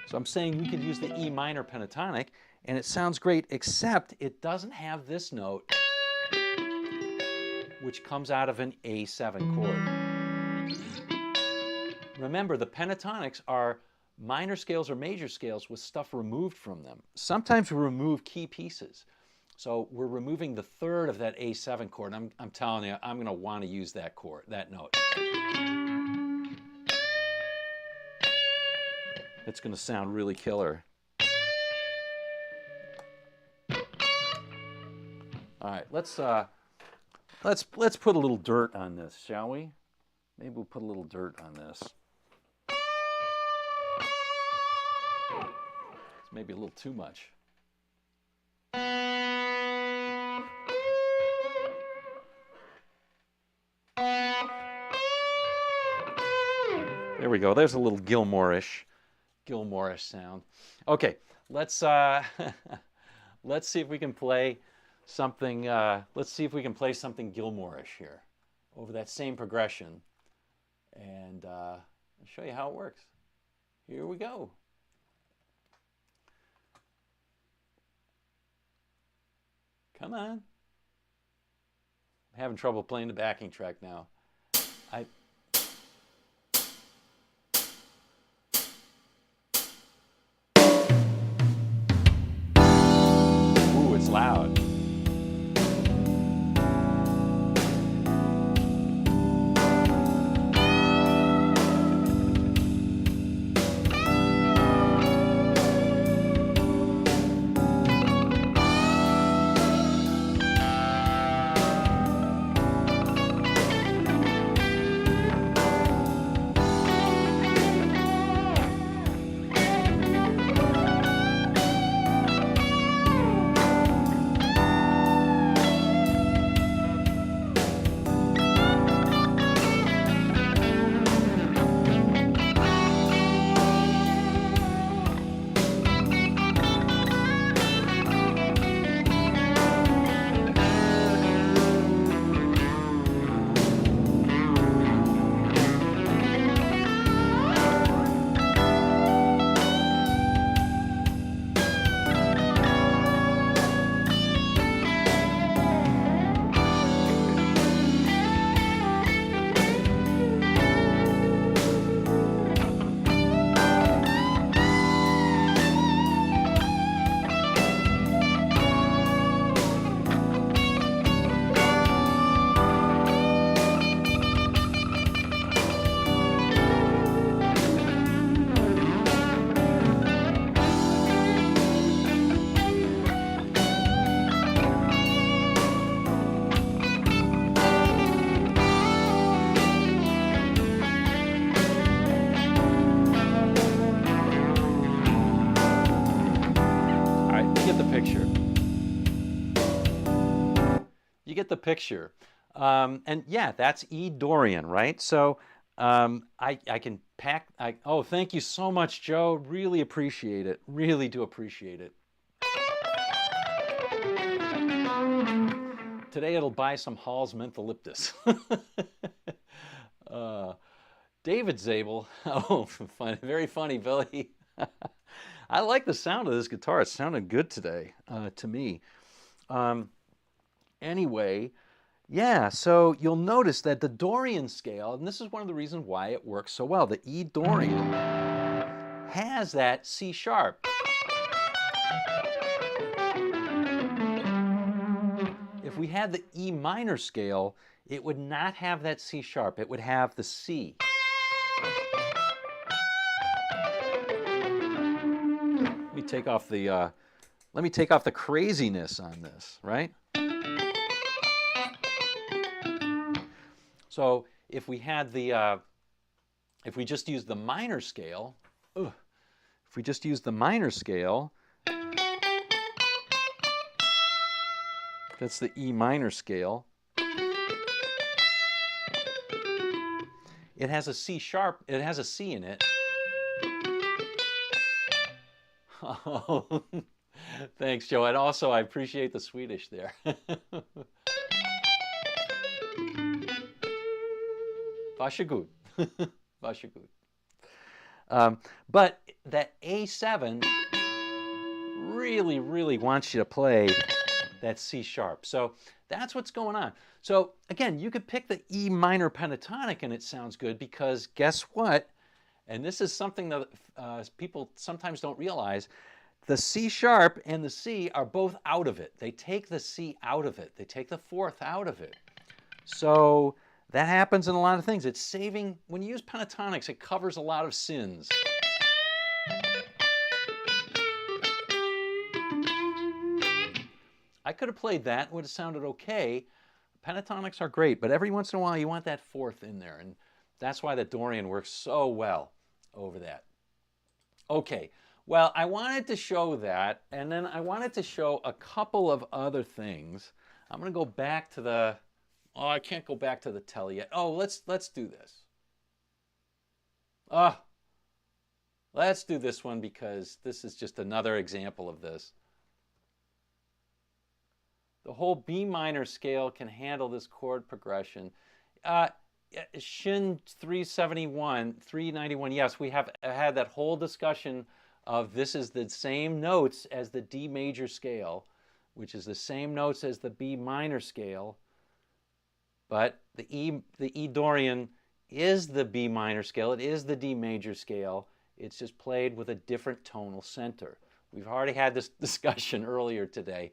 so I'm saying we could use the E minor pentatonic and it sounds great, except it doesn't have this note, which comes out of an A7 chord. Remember, the pentatonics are minor scales or major scales with stuff removed from them. Sometimes we remove key pieces. So we're removing the third of that A7 chord. I'm telling you, I'm going to want to use that chord, that note. It's going to sound really killer. All right, let's put a little dirt on this, shall we? Maybe we'll put a little dirt on this. It's maybe a little too much. There we go. There's a little Gilmore-ish sound. Okay, let's let's see if we can play something. Let's see if we can play something Gilmore-ish here over that same progression, and I'll show you how it works. Here we go. Come on. I'm having trouble playing the backing track now. Ooh, it's loud. You get the picture. And yeah, that's E Dorian, right? So I can pack. Oh, thank you so much, Joe. Really appreciate it. Really do appreciate it. Today it'll buy some Hall's Mentholyptus. David Zabel. Oh, funny, very funny, Billy. I like the sound of this guitar. It sounded good today to me. Anyway, yeah, so you'll notice that the Dorian scale, and this is one of the reasons why it works so well, the E Dorian has that C sharp. If we had the E minor scale, it would not have that C sharp. It would have the C. Let me take off the craziness on this, right? So if we had if we just use the minor scale, if we just use the minor scale, that's the E minor scale. It has a C sharp, it has a C in it. Oh, thanks, Joe. And also, I appreciate the Swedish there. Varsågod. Varsågod. But that A7 really, really wants you to play that C sharp. So that's what's going on. So again, you could pick the E minor pentatonic and it sounds good because guess what? And this is something that people sometimes don't realize. The C sharp and the C are both out of it. They take the C out of it. They take the fourth out of it. So that happens in a lot of things. It's saving, when you use pentatonics, it covers a lot of sins. I could have played that, would have sounded okay. Pentatonics are great, but every once in a while you want that fourth in there, and that's why the Dorian works so well over that. Okay, well, I wanted to show that, and then I wanted to show a couple of other things. I'm going to go back to the, oh, I can't go back to the telly yet. Oh, let's do this. Let's do this one because this is just another example of this. The whole B minor scale can handle this chord progression. Shin 371, 391, yes, we have had that whole discussion of this is the same notes as the D major scale, which is the same notes as the B minor scale, but the E Dorian is the B minor scale, it is the D major scale, it's just played with a different tonal center. We've already had this discussion earlier today,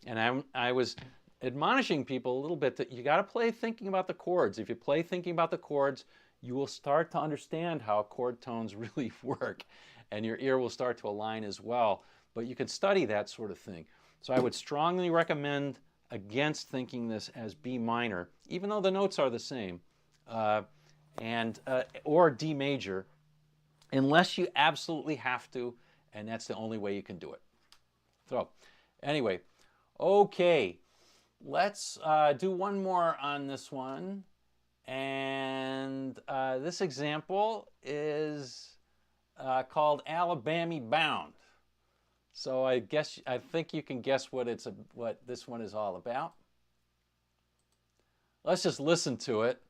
and I was admonishing people a little bit that you got to play thinking about the chords. If you play thinking about the chords, you will start to understand how chord tones really work, and your ear will start to align as well. But you can study that sort of thing. So I would strongly recommend against thinking this as B minor, even though the notes are the same, or D major, unless you absolutely have to. And that's the only way you can do it. So anyway, okay, let's do one more on this one. And this example is called Alabama Bound. So I think you can guess what this one is all about. Let's just listen to it.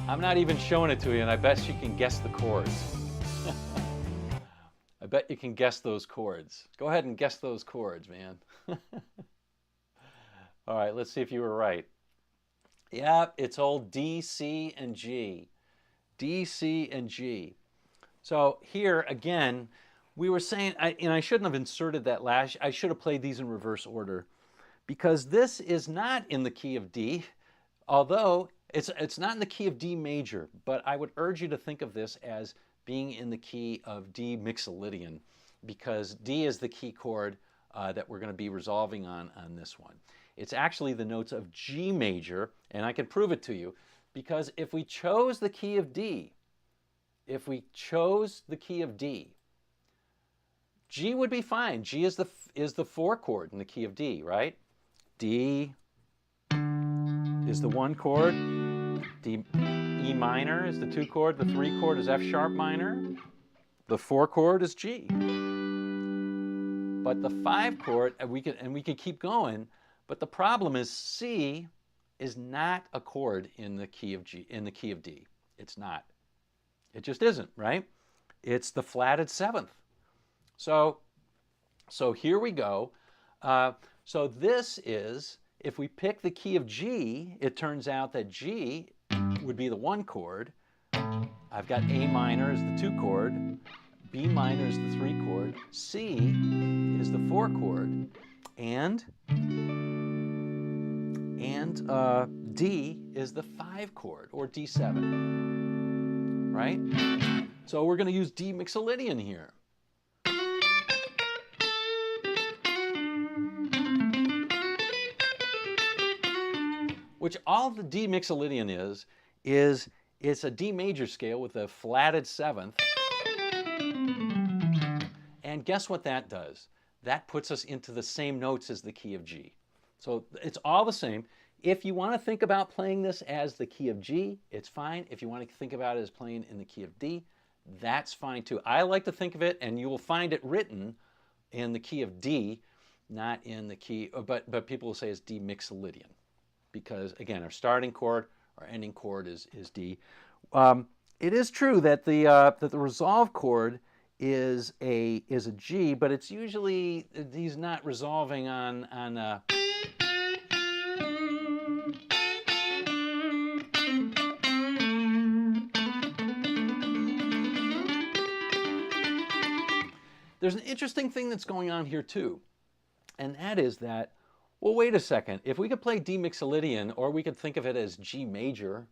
I'm not even showing it to you, and I bet you can guess the chords. I bet you can guess those chords. Go ahead and guess those chords, man. All right, let's see if you were right. Yeah, it's old D, C, and G. D, C, and G. So here, again, we were saying, and I shouldn't have inserted that last, I should have played these in reverse order, because this is not in the key of D, although it's not in the key of D major, but I would urge you to think of this as being in the key of D mixolydian, because D is the key chord that we're going to be resolving on this one. It's actually the notes of G major, and I can prove it to you, because if we chose the key of D, G would be fine. G is the 4 chord in the key of D, right? D is the 1 chord. D, E minor is the 2 chord. The 3 chord is F sharp minor. The 4 chord is G. But the 5 chord, and we can keep going. But the problem is C is not a chord in the key of G, in the key of D. It's not. It just isn't, right? It's the flatted 7th. So So here we go. So this is, if we pick the key of G, it turns out that G would be the 1 chord. I've got A minor as the 2 chord, B minor is the 3 chord, C is the 4 chord, and D is the 5 chord, or D7, right? So we're going to use D Mixolydian here. Which all the D Mixolydian is it's a D major scale with a flatted 7th. And guess what that does? That puts us into the same notes as the key of G. So it's all the same. If you want to think about playing this as the key of G, it's fine. If you want to think about it as playing in the key of D, that's fine too. I like to think of it, and you will find it written in the key of D, not in the key, but people will say it's D Mixolydian. Because again, our starting chord, our ending chord is D. It is true that the resolve chord is a G, but it's usually he's not resolving on There's an interesting thing that's going on here too, and that is that, well, wait a second. If we could play D Mixolydian, or we could think of it as G major,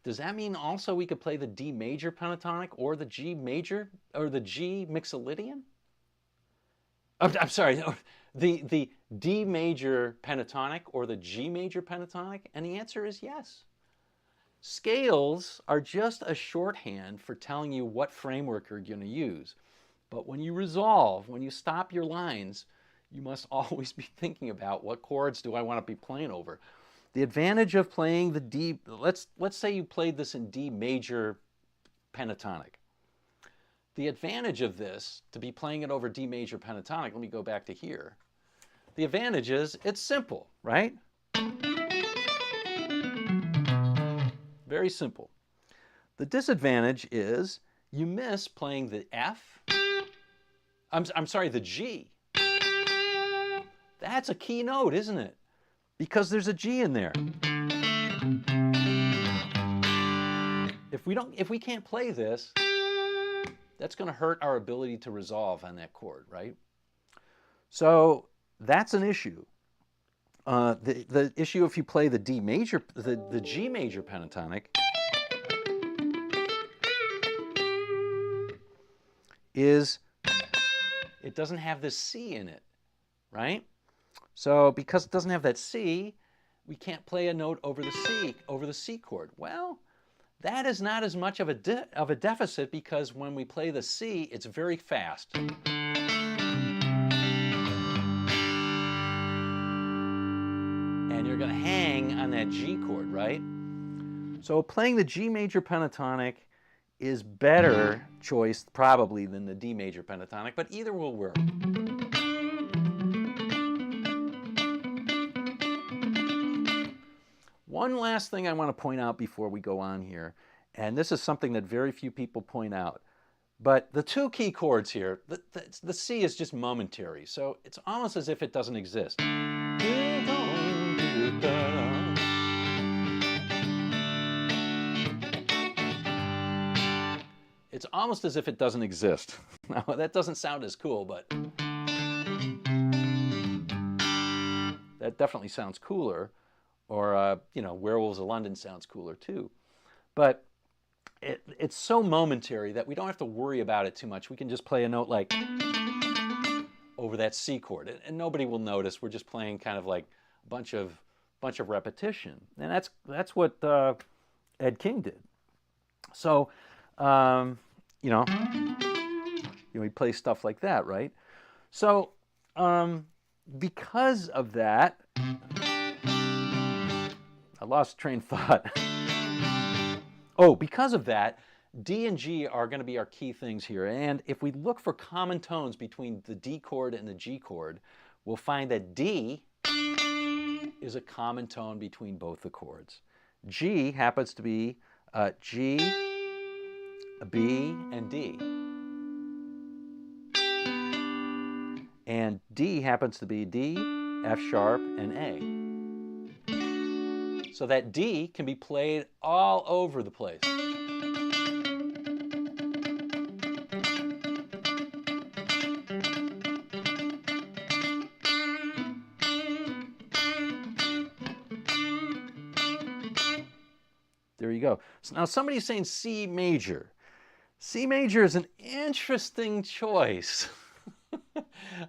does that mean also we could play the D major pentatonic or the G major or the G Mixolydian? I'm sorry, the D major pentatonic or the G major pentatonic? And the answer is yes. Scales are just a shorthand for telling you what framework you're going to use. But when you resolve, when you stop your lines, you must always be thinking about what chords do I want to be playing over. The advantage of playing the D, let's say you played this in D major pentatonic. The advantage of this, to be playing it over D major pentatonic, let me go back to here. The advantage is it's simple, right? Very simple. The disadvantage is you miss playing the F, I'm sorry, the G. That's a key note, isn't it? Because there's a G in there. If we can't play this, that's going to hurt our ability to resolve on that chord, right? So that's an issue. The issue if you play the D major, the G major pentatonic, is it doesn't have this C in it, right? So because it doesn't have that C, we can't play a note over the C chord. Well, that is not as much of a deficit, because when we play the C, it's very fast. And you're going to hang on that G chord, right? So playing the G major pentatonic is better choice probably than the D major pentatonic, but either will work. One last thing I want to point out before we go on here, and this is something that very few people point out, but the 2 key chords here, the C is just momentary, so it's almost as if it doesn't exist. It's almost as if it doesn't exist. Now, that doesn't sound as cool, but that definitely sounds cooler. Or, Werewolves of London sounds cooler too. But it's so momentary that we don't have to worry about it too much. We can just play a note like over that C chord, and nobody will notice. We're just playing kind of like a bunch of repetition. And that's what Ed King did. So, we play stuff like that, right? So, because of that, I lost train of thought. Because of that, D and G are going to be our key things here. And if we look for common tones between the D chord and the G chord, we'll find that D is a common tone between both the chords. G happens to be G, B, and D. And D happens to be D, F sharp, and A. So that D can be played all over the place. There you go. So now somebody's saying C major. C major is an interesting choice.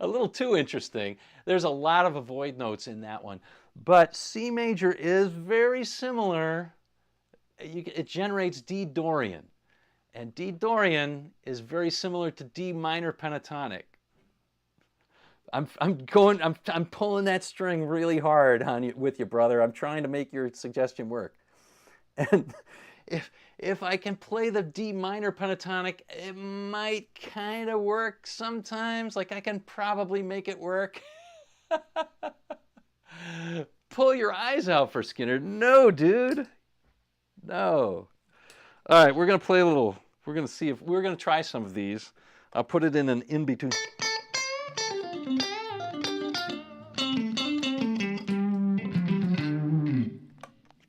A little too interesting. There's a lot of avoid notes in that one. But C major is very similar. It generates D Dorian. And D Dorian is very similar to D minor pentatonic. I'm pulling that string really hard on you, with you, brother. I'm trying to make your suggestion work. And if I can play the D minor pentatonic, it might kind of work sometimes. Like I can probably make it work. Pull your eyes out for Skinner. No, dude. No. All right, we're going to play a little. We're going to see if we're going to try some of these. I'll put it in an in-between.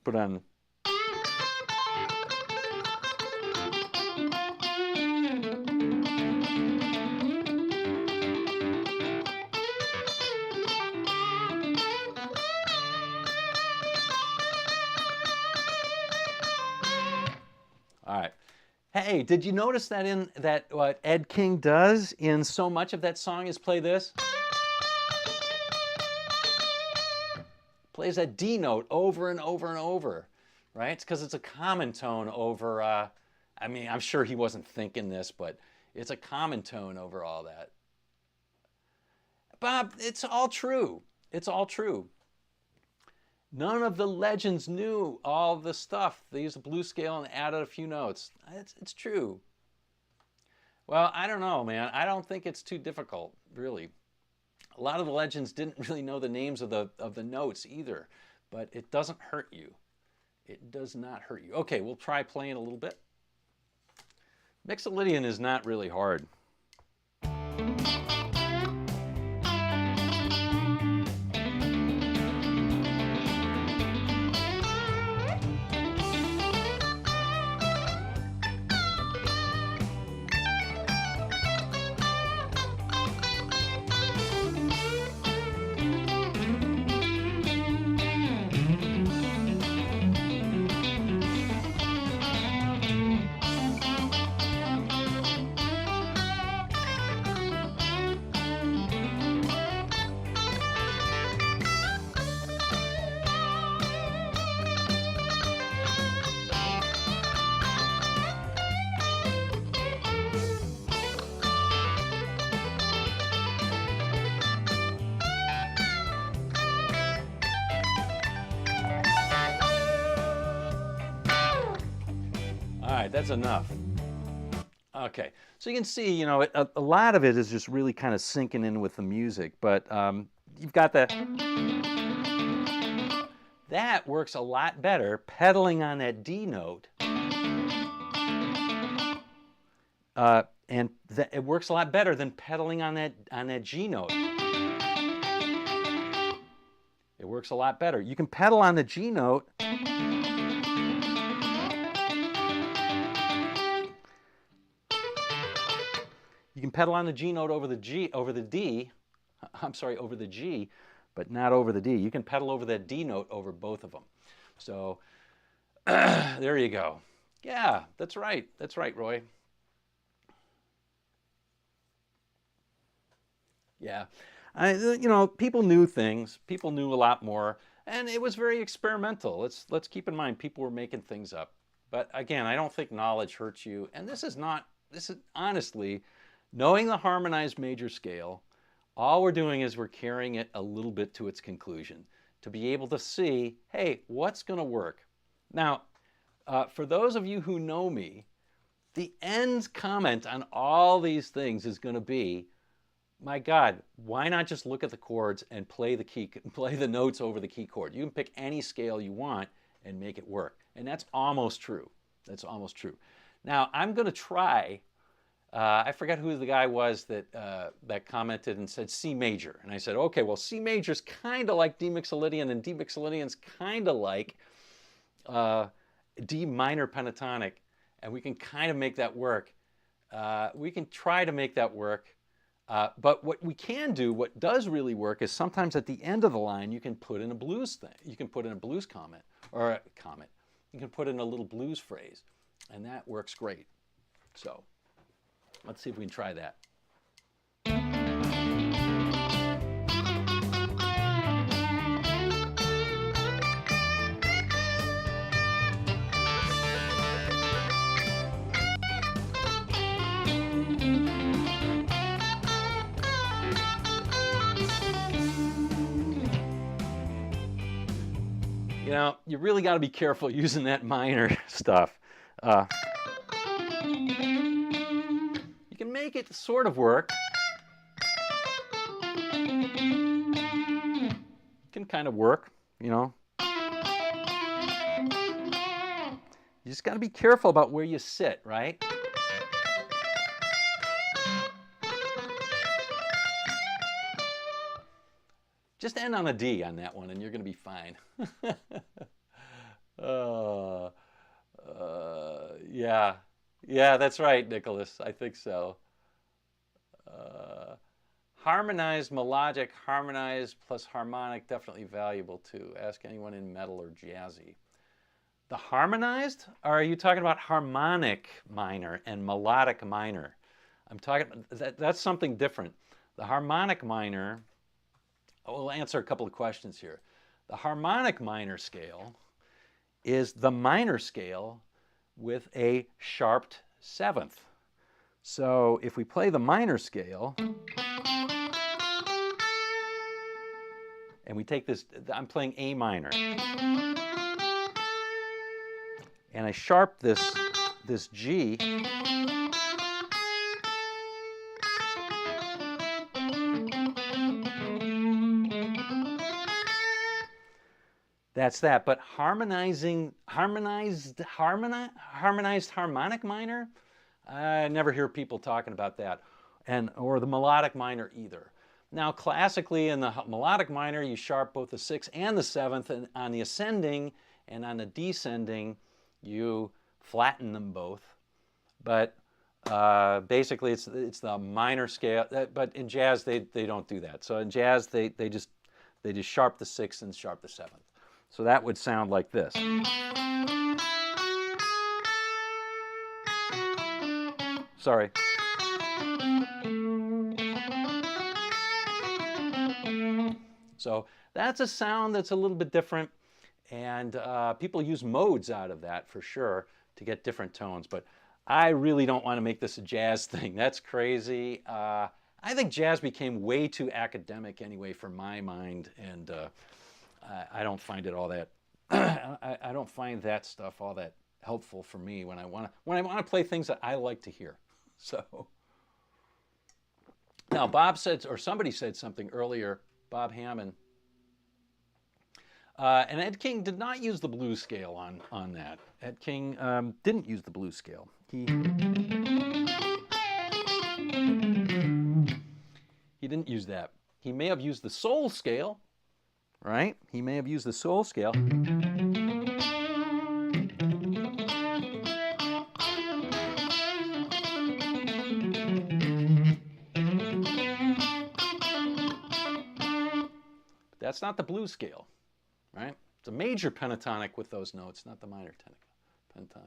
Put on. All right. Hey, did you notice that in that what Ed King does in so much of that song is play this? Plays that D note over and over and over, right? It's because it's a common tone over, I mean, I'm sure he wasn't thinking this, but it's a common tone over all that. Bob, it's all true. It's all true. None of the legends knew all the stuff. They used a blues scale and added a few notes. It's true. Well, I don't know, man. I don't think it's too difficult, really. A lot of the legends didn't really know the names of the notes either, but it doesn't hurt you. It does not hurt you. Okay, we'll try playing a little bit. Mixolydian is not really hard. All right, that's enough. Okay, so you can see, you know, a lot of it is just really kind of sinking in with the music, but you've got that. That works a lot better pedaling on that D note. And it works a lot better than pedaling on that G note. It works a lot better. You can pedal on the G note. You can pedal on the G note over the D. I'm sorry, over the G, but not over the D. You can pedal over that D note over both of them. So there you go. Yeah, that's right. That's right, Roy. Yeah. You know, people knew things. People knew a lot more, and it was very experimental. Let's keep in mind people were making things up. But again, I don't think knowledge hurts you. And this is honestly, knowing the harmonized major scale, all we're doing is we're carrying it a little bit to its conclusion to be able to see, hey, what's going to work? Now, for those of you who know me, the end comment on all these things is going to be, my God, why not just look at the chords and play the notes over the key chord? You can pick any scale you want and make it work. And that's almost true. That's almost true. Now, I'm going to try I forget who the guy was that commented and said C major, and I said, okay, well C major is kind of like D mixolydian, and D mixolydian's kind of like D minor pentatonic, and we can kind of make that work. We can try to make that work, but what we can do, what does really work, is sometimes at the end of the line you can put in a blues thing. You can put in a blues comment, or a comment. You can put in a little blues phrase, and that works great. So let's see if we can try that. You know, you really got to be careful using that minor stuff. You can make it sort of work. It can kind of work, you know. You just got to be careful about where you sit, right? Just end on a D on that one and you're going to be fine. Yeah, that's right, Nicholas. I think so. Harmonized, melodic, harmonized plus harmonic, definitely valuable too. Ask anyone in metal or jazzy. The harmonized? Or are you talking about harmonic minor and melodic minor? I'm talking that's something different. The harmonic minor, we'll answer a couple of questions here. The harmonic minor scale is the minor scale with a sharped seventh. So if we play the minor scale, and we take this, I'm playing A minor, and I sharp this G, that's that. But harmonized harmonic minor, I never hear people talking about that, or the melodic minor either. Now, classically in the melodic minor, you sharp both the sixth and the seventh, and on the ascending and on the descending, you flatten them both. But basically, it's the minor scale. But in jazz, they don't do that. So in jazz, they just sharp the sixth and sharp the seventh. So that would sound like this. Sorry. So that's a sound that's a little bit different, and people use modes out of that for sure to get different tones. But I really don't want to make this a jazz thing. That's crazy. I think jazz became way too academic anyway for my mind, and I don't find it all that. I don't find that stuff all that helpful for me when I want to play things that I like to hear. So now Bob said, or somebody said something earlier, Bob Hammond, and Ed King did not use the blues scale on that. Ed King didn't use the blues scale. He didn't use that. He may have used the soul scale, right? He may have used the soul scale. That's not the blues scale, right? It's a major pentatonic with those notes, not the minor pentatonic.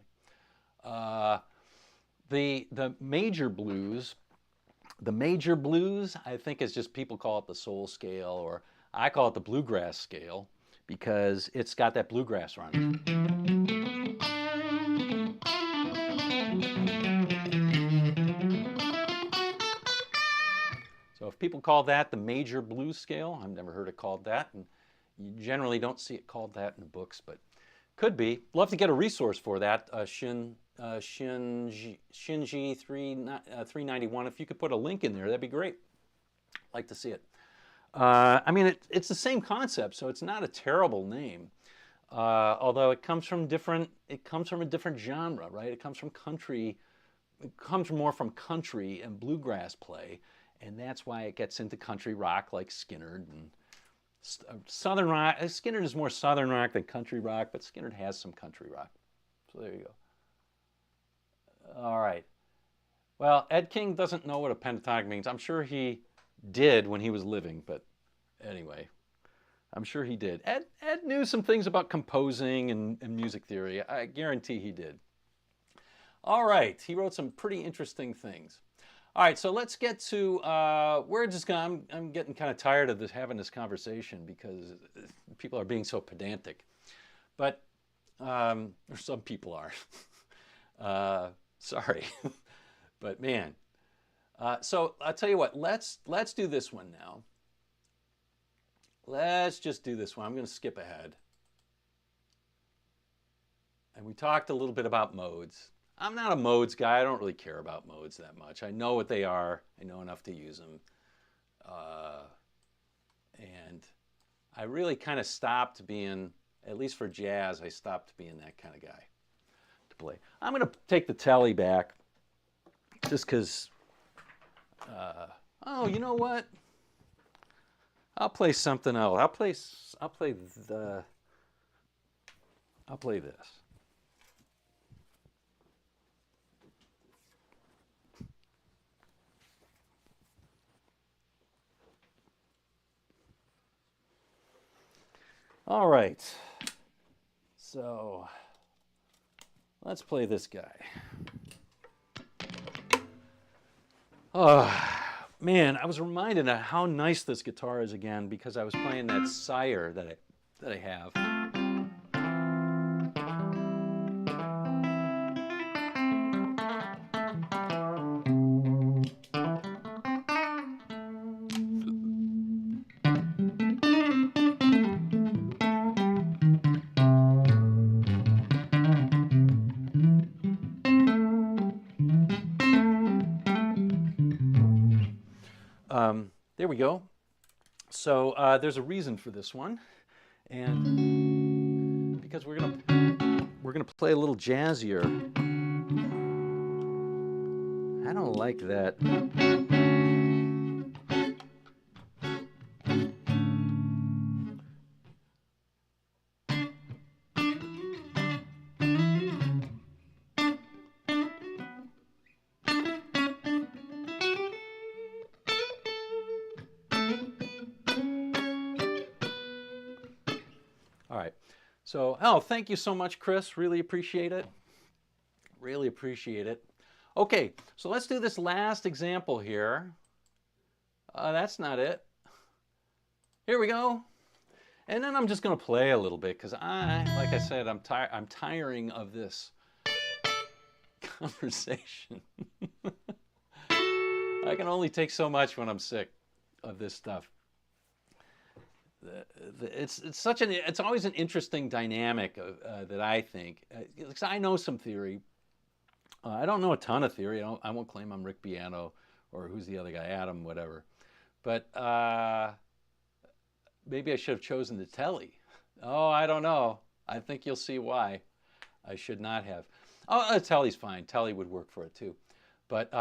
The major blues, I think is just people call it the soul scale, or I call it the bluegrass scale because it's got that bluegrass run. So if people call that the major blues scale, I've never heard it called that, and you generally don't see it called that in the books, but could be. Love to get a resource for that, Shinji 391. If you could put a link in there, that'd be great. Like to see it. I mean, it's the same concept, so it's not a terrible name. Although it comes from a different genre, right? It comes from country comes more from country and bluegrass play, and that's why it gets into country rock like Skynyrd and Southern rock. Skynyrd is more Southern rock than country rock, but Skynyrd has some country rock. So there you go. All right. Well, Ed King doesn't know what a pentatonic means. I'm sure he did when he was living, but anyway, I'm sure he did. Ed knew some things about composing and music theory. I guarantee he did. All right, he wrote some pretty interesting things. All right, so let's get to, we're just going to, I'm getting kind of tired of this, having this conversation because people are being so pedantic. But, or some people are. Sorry. But man, so I'll tell you what, let's do this one now. Let's just do this one. I'm going to skip ahead. And we talked a little bit about modes. I'm not a modes guy. I don't really care about modes that much. I know what they are. I know enough to use them. And I really kind of stopped being, at least for jazz, I stopped being that kind of guy to play. I'm going to take the telly back just because, oh, you know what? I'll play something else. I'll play this. All right. So let's play this guy. Oh, man, I was reminded of how nice this guitar is again because I was playing that Sire that I have. There we go. So there's a reason for this one, and because we're gonna play a little jazzier. I don't like that. All right. So, oh, thank you so much, Chris. Really appreciate it. Really appreciate it. Okay, so let's do this last example here. That's not it. Here we go. And then I'm just going to play a little bit because like I said, I'm tiring of this conversation. I can only take so much when I'm sick of this stuff. It's always an interesting dynamic that I think. Because I know some theory. I don't know a ton of theory. I won't claim I'm Rick Beano or who's the other guy, Adam, whatever. But maybe I should have chosen the telly. Oh, I don't know. I think you'll see why I should not have. Oh, telly's fine. Telly would work for it too. But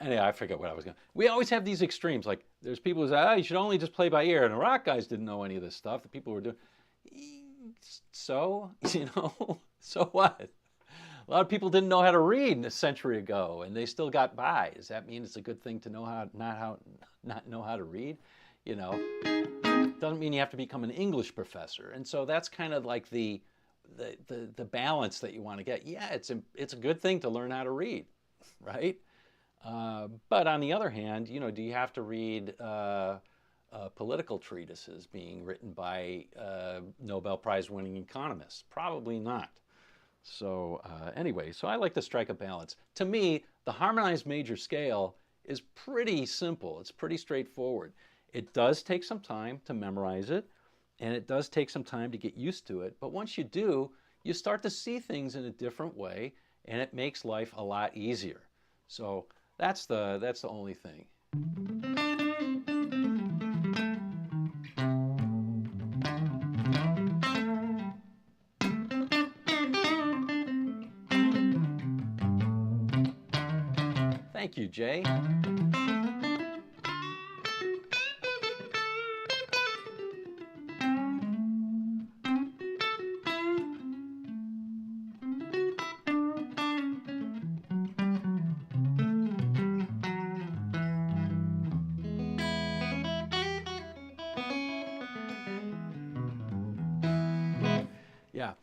anyway, I forget what I was going to. We always have these extremes. Like, there's people who say, you should only just play by ear. And the rock guys didn't know any of this stuff. The people who were doing. So, so what? A lot of people didn't know how to read a century ago, and they still got by. Does that mean it's a good thing to know not know how to read? Doesn't mean you have to become an English professor. And so that's kind of like the balance that you want to get. Yeah, it's a good thing to learn how to read, right? But on the other hand, do you have to read political treatises being written by Nobel Prize winning economists? Probably not. So anyway, so I like to strike a balance. To me, the harmonized major scale is pretty simple. It's pretty straightforward. It does take some time to memorize it, and it does take some time to get used to it. But once you do, you start to see things in a different way, and it makes life a lot easier. So that's the only thing. Thank you, Jay. Yeah,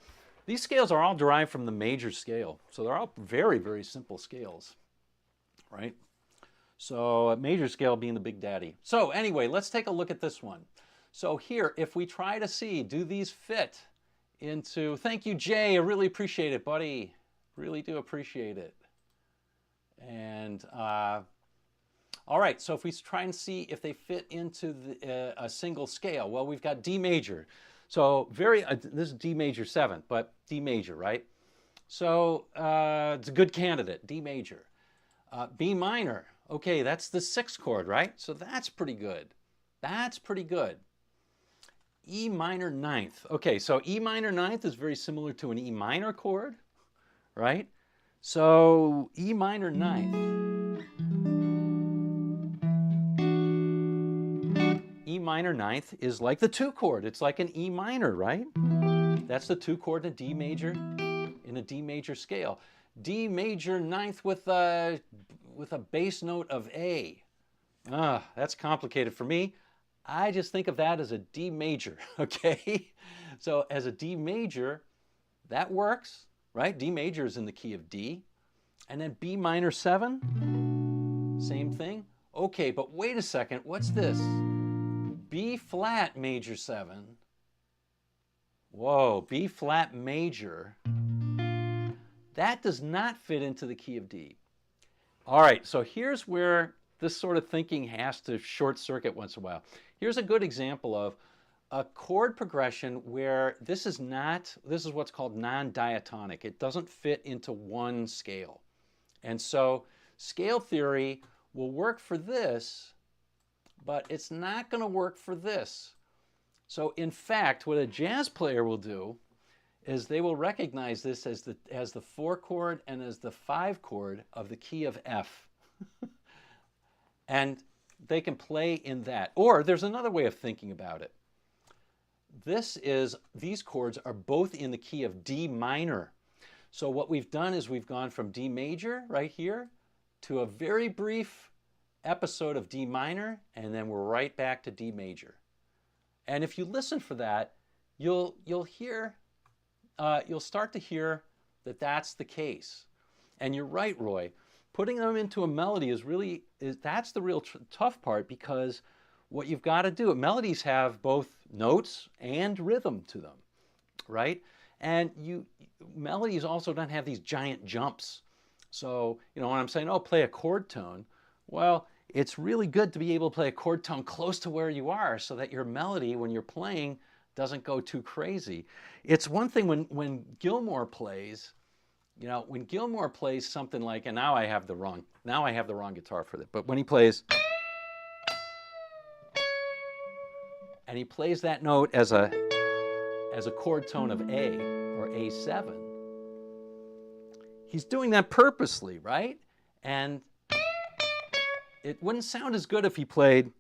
these scales are all derived from the major scale. So they're all very, very simple scales, right? So a major scale being the big daddy. So anyway, let's take a look at this one. So here, if we try to see, do these fit into, thank you, Jay, I really appreciate it, buddy. Really do appreciate it. And all right, so if we try and see if they fit into a single scale, well, we've got D major. So this is D major 7, but D major, right? So it's a good candidate, D major. B minor, okay, that's the 6th chord, right? So that's pretty good. That's pretty good. E minor 9th. Okay, so E minor 9th is very similar to an E minor chord, right? So E minor 9th. E minor 9th is like the 2 chord. It's like an E minor, right? That's the 2 chord in a D major scale. D major 9th with a bass note of A. That's complicated for me. I just think of that as a D major, okay? So as a D major, that works, right? D major is in the key of D. And then B minor 7, same thing. Okay, but wait a second, what's this? B flat major 7. Whoa, B flat major. That does not fit into the key of D. All right, so here's where this sort of thinking has to short circuit once in a while. Here's a good example of a chord progression where this is what's called non-diatonic. It doesn't fit into one scale. And so scale theory will work for this, but it's not going to work for this. So in fact, what a jazz player will do is they will recognize this as the 4 chord and as the 5 chord of the key of F. And they can play in that. Or there's another way of thinking about it. These chords are both in the key of D minor. So what we've done is we've gone from D major right here to a very brief episode of D minor, and then we're right back to D major. And if you listen for that, you'll start to hear that that's the case. And you're right, Roy. Putting them into a melody that's the real tough part, because what you've got to do, melodies have both notes and rhythm to them, right? And melodies also don't have these giant jumps. So, when I'm saying, play a chord tone, well, it's really good to be able to play a chord tone close to where you are so that your melody, when you're playing, doesn't go too crazy. It's one thing when Gilmour plays, when Gilmour plays something like, and now I have the wrong guitar for that, but when he plays, and he plays that note as a chord tone of A or A7, he's doing that purposely, right? And it wouldn't sound as good if he played.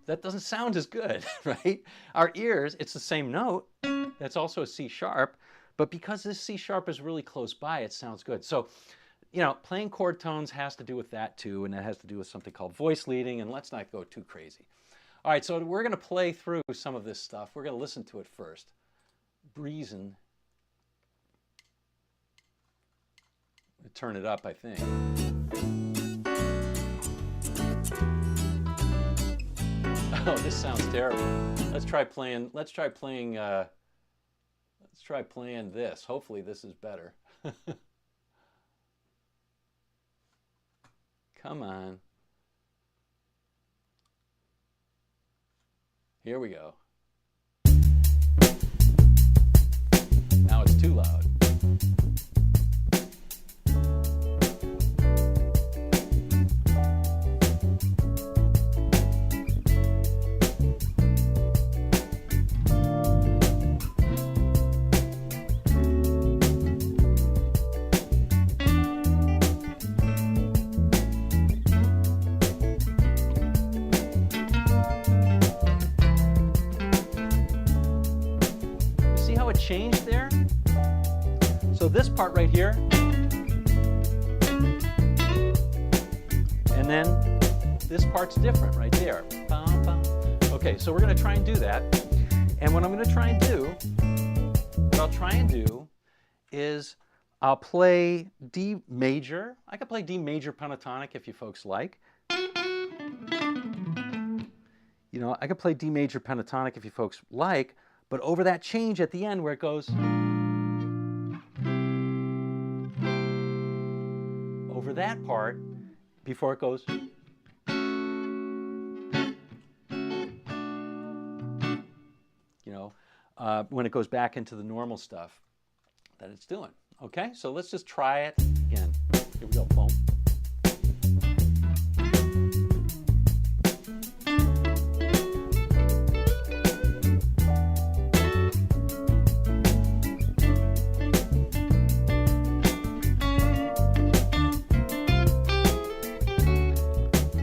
That doesn't sound as good, right? Our ears, it's the same note. That's also a C sharp, but because this C sharp is really close by, it sounds good. So, playing chord tones has to do with that too, and that has to do with something called voice leading, and let's not go too crazy. All right, so we're going to play through some of this stuff. We're going to listen to it first. Breezin'. Turn it up, I think. Oh, this sounds terrible. Let's try playing this. Hopefully this is better. Come on. Here we go. Now it's too loud. So this part right here, and then this part's different right there. Okay, so we're going to try and do that. And what I'm going to try and do, is I'll play D major. I could play D major pentatonic if you folks like. You know, I could play D major pentatonic if you folks like, but over that change at the end where it goes over that part before it goes. You know, when it goes back into the normal stuff that it's doing. Okay, so let's just try it again. Here we go, boom.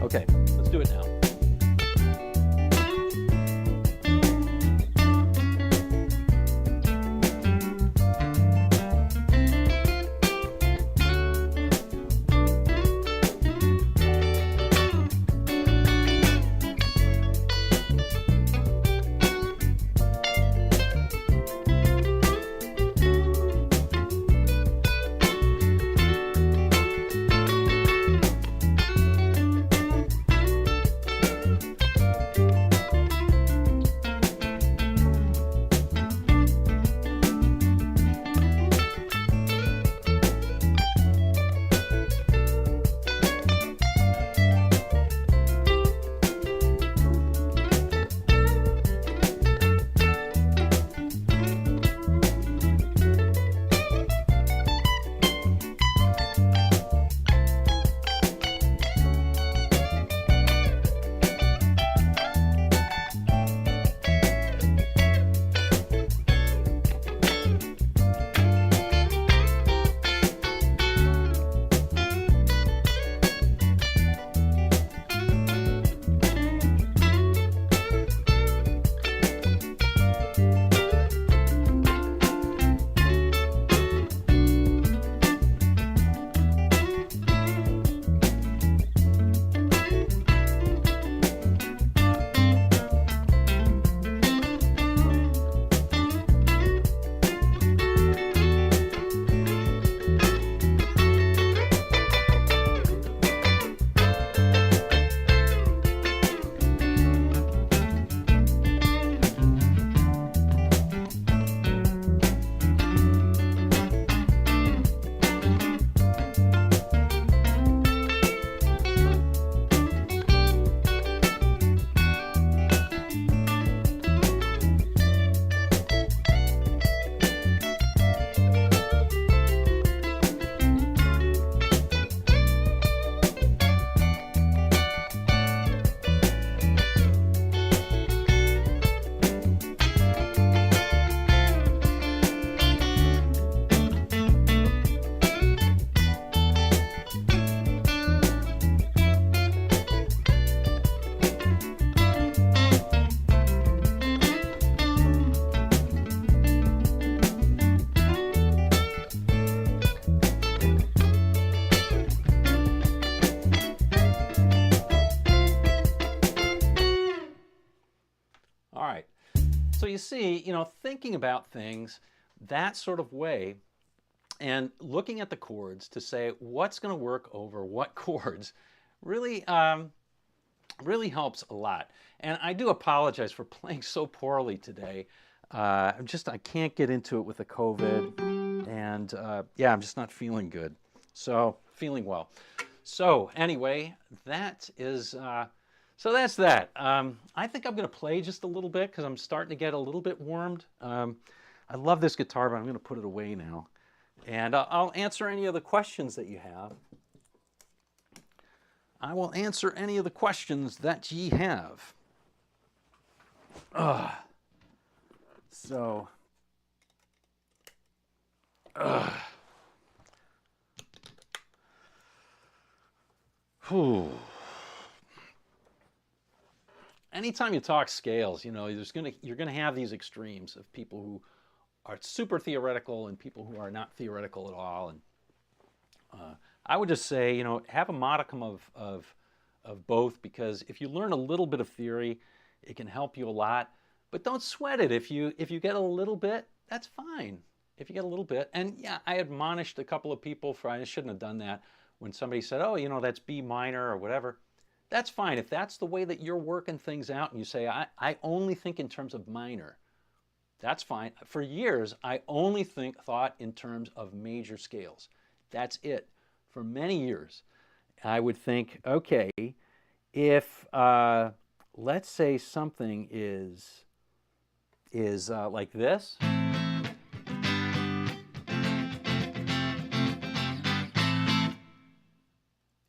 Okay, let's do it now. So you see, you know, thinking about things that sort of way and looking at the chords to say what's going to work over what chords really, really helps a lot. And I do apologize for playing so poorly today. I can't get into it with the COVID, and yeah, I'm just not feeling good. So, feeling well. So anyway, that is, so that's that. I think I'm going to play just a little bit because I'm starting to get a little bit warmed. I love this guitar, but I'm going to put it away now. And I'll answer any of the questions that you have. I will answer any of the questions that ye have. So, anytime you talk scales, you know, you're gonna have these extremes of people who are super theoretical and people who are not theoretical at all. And I would just say, you know, have a modicum of both, because if you learn a little bit of theory, it can help you a lot. But don't sweat it. If you get a little bit, that's fine. If you get a little bit, and yeah, I admonished a couple of people for, I shouldn't have done that, when somebody said, oh, you know, that's B minor or whatever. That's fine. If that's the way that you're working things out and you say, I only think in terms of minor, that's fine. For years, I only thought in terms of major scales. That's it. For many years, I would think, okay, if let's say something is like this.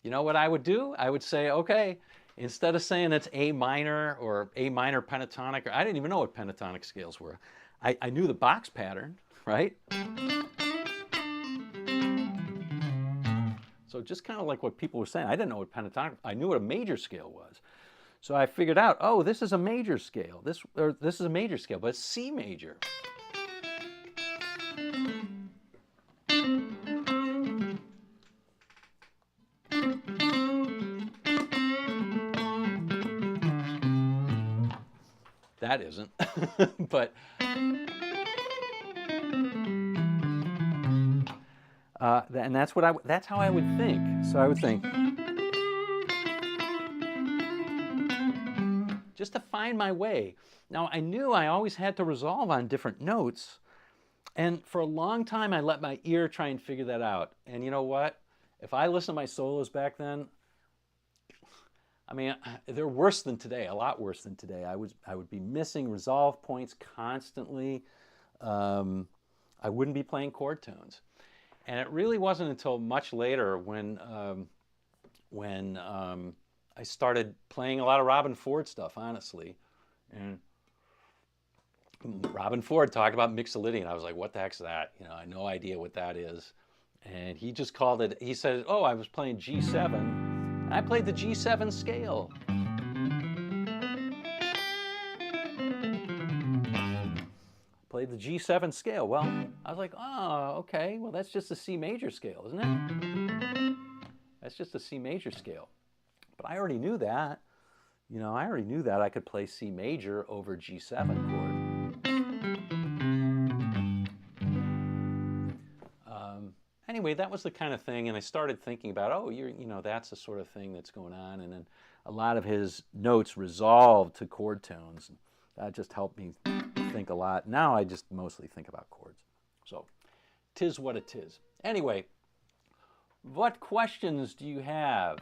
You know what I would do? I would say, okay, instead of saying it's A minor or A minor pentatonic, or I didn't even know what pentatonic scales were. I knew the box pattern, right? So just kind of like what people were saying, I didn't know what pentatonic, I knew what a major scale was. So I figured out, oh, this is a major scale. This is a major scale, but it's C major. That isn't, but and that's how I would think. So I would think, just to find my way. Now I knew I always had to resolve on different notes, and for a long time I let my ear try and figure that out. And you know what? If I listen to my solos back then, I mean, they're worse than today, a lot worse than today. I would be missing resolve points constantly. I wouldn't be playing chord tones. And it really wasn't until much later when I started playing a lot of Robin Ford stuff, honestly. And Robin Ford talked about Mixolydian. I was like, what the heck's that? You know, I had no idea what that is. And he just called it, he said, oh, I was playing G7. I played the G7 scale. Played the G7 scale. Well, I was like, oh, okay. Well, that's just a C major scale, isn't it? That's just a C major scale. But I already knew that. You know, I already knew that I could play C major over G7 chord. Anyway, that was the kind of thing, and I started thinking about, oh, you know, that's the sort of thing that's going on. And then a lot of his notes resolved to chord tones. That just helped me think a lot. Now I just mostly think about chords. So, 'tis what it is. Anyway, what questions do you have?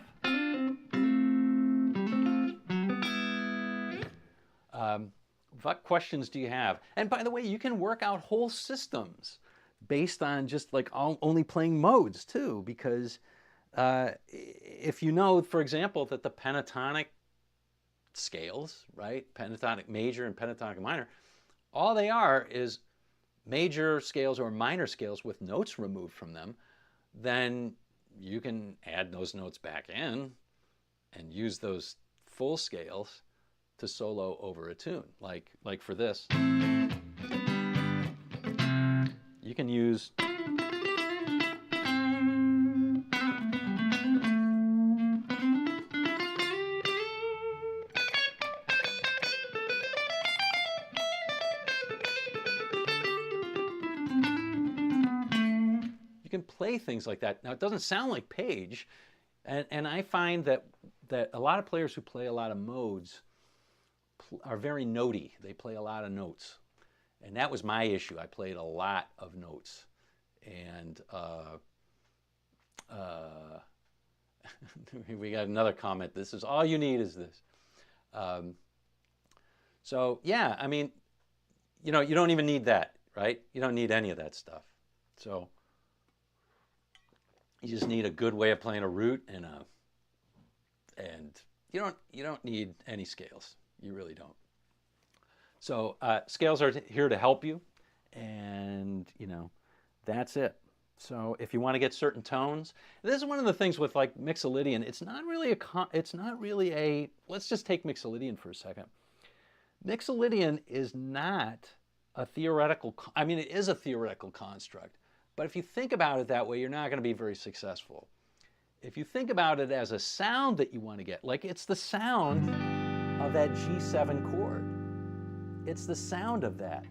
What questions do you have? And by the way, you can work out whole systems based on just like only playing modes too, because if you know, for example, that the pentatonic scales, right, pentatonic major and pentatonic minor, all they are is major scales or minor scales with notes removed from them, then you can add those notes back in and use those full scales to solo over a tune. Like for this, you can use play things like that. Now, it doesn't sound like Page, and I find that a lot of players who play a lot of modes are very notey. They play a lot of notes. And that was my issue. I played a lot of notes. And we got another comment. This is all you need is this. So, yeah, I mean, you know, you don't even need that, right? You don't need any of that stuff. So you just need a good way of playing a root and you don't need any scales. You really don't. So scales are here to help you, and you know, that's it. So if you want to get certain tones, this is one of the things with like Mixolydian. It's not really a. Let's just take Mixolydian for a second. Mixolydian is not a theoretical, I mean, it is a theoretical construct, but if you think about it that way, you're not going to be very successful. If you think about it as a sound that you want to get, like it's the sound of that G7 chord. It's the sound of that.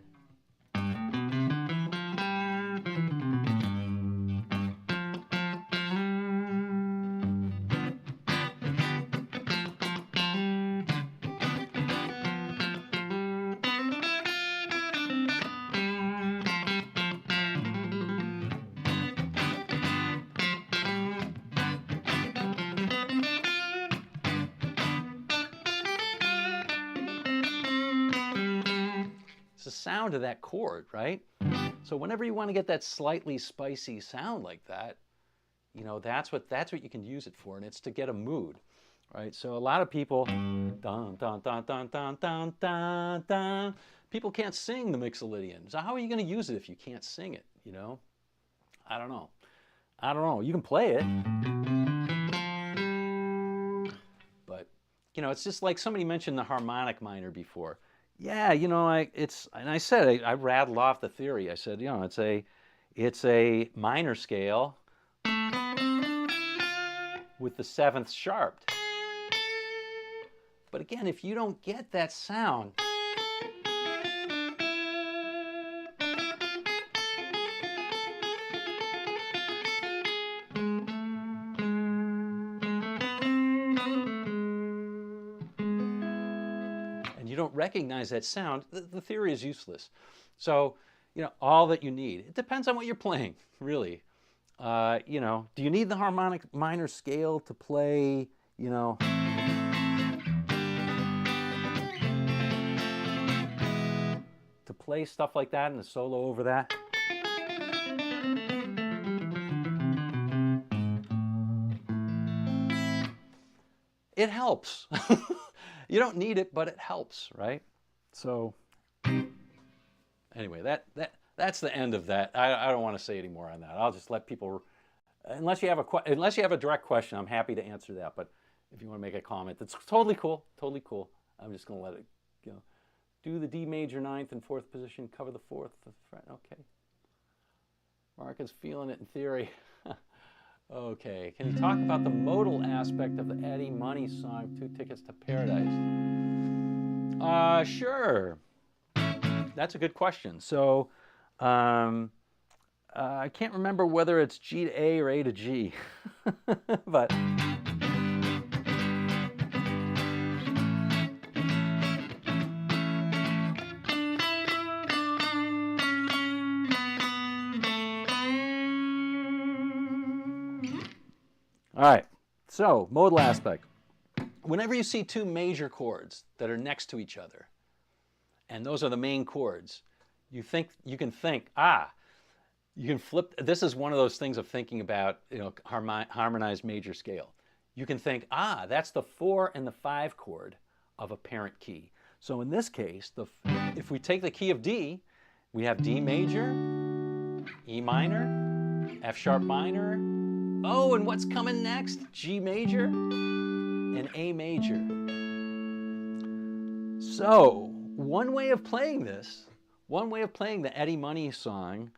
The sound of that chord, right? So whenever you want to get that slightly spicy sound like that, you know, that's what you can use it for, and it's to get a mood, right? So a lot of people, dun dun dun dun dun dun dun dun. People can't sing the Mixolydian. So how are you going to use it if you can't sing it? You know, I don't know. I don't know. You can play it, but you know, it's just like somebody mentioned the harmonic minor before. Yeah, you know, I said I rattled off the theory. I said, you know, it's a minor scale with the seventh sharped. But again, if you don't get that sound, and you don't recognize that sound, the theory is useless. So, you know, all that you need, it depends on what you're playing, really. You know, do you need the harmonic minor scale to play, you know, to play stuff like that and a solo over that? It helps. You don't need it, but it helps, right? So anyway, that's the end of that. I don't want to say any more on that. I'll just let people, unless you have a direct question, I'm happy to answer that. But if you want to make a comment, that's totally cool, totally cool. I'm just going to let it, you know, do the D major ninth and fourth position, cover the fourth fret. Okay. Mark is feeling it in theory. Okay, can you talk about the modal aspect of the Eddie Money song, 2 Tickets to Paradise? Sure. That's a good question. So, I can't remember whether it's G to A or A to G, but all right, so modal aspect. Whenever you see 2 major chords that are next to each other, and those are the main chords, you can think, you can flip. This is one of those things of thinking about, you know, harmonized major scale. You can think, that's the 4 and the 5 chord of a parent key. So in this case, if we take the key of D, we have D major, E minor, F sharp minor. Oh, and what's coming next? G major and A major. So one way of playing this, one way of playing the Eddie Money song,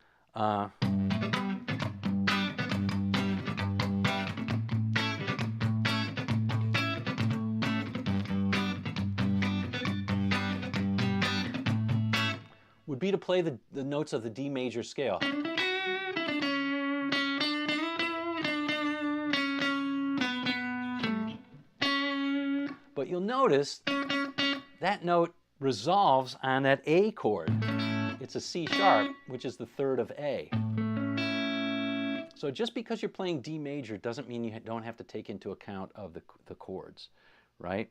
would be to play the notes of the D major scale. But you'll notice that note resolves on that A chord. It's a C sharp, which is the 3rd of A. So just because you're playing D major doesn't mean you don't have to take into account of the chords, right?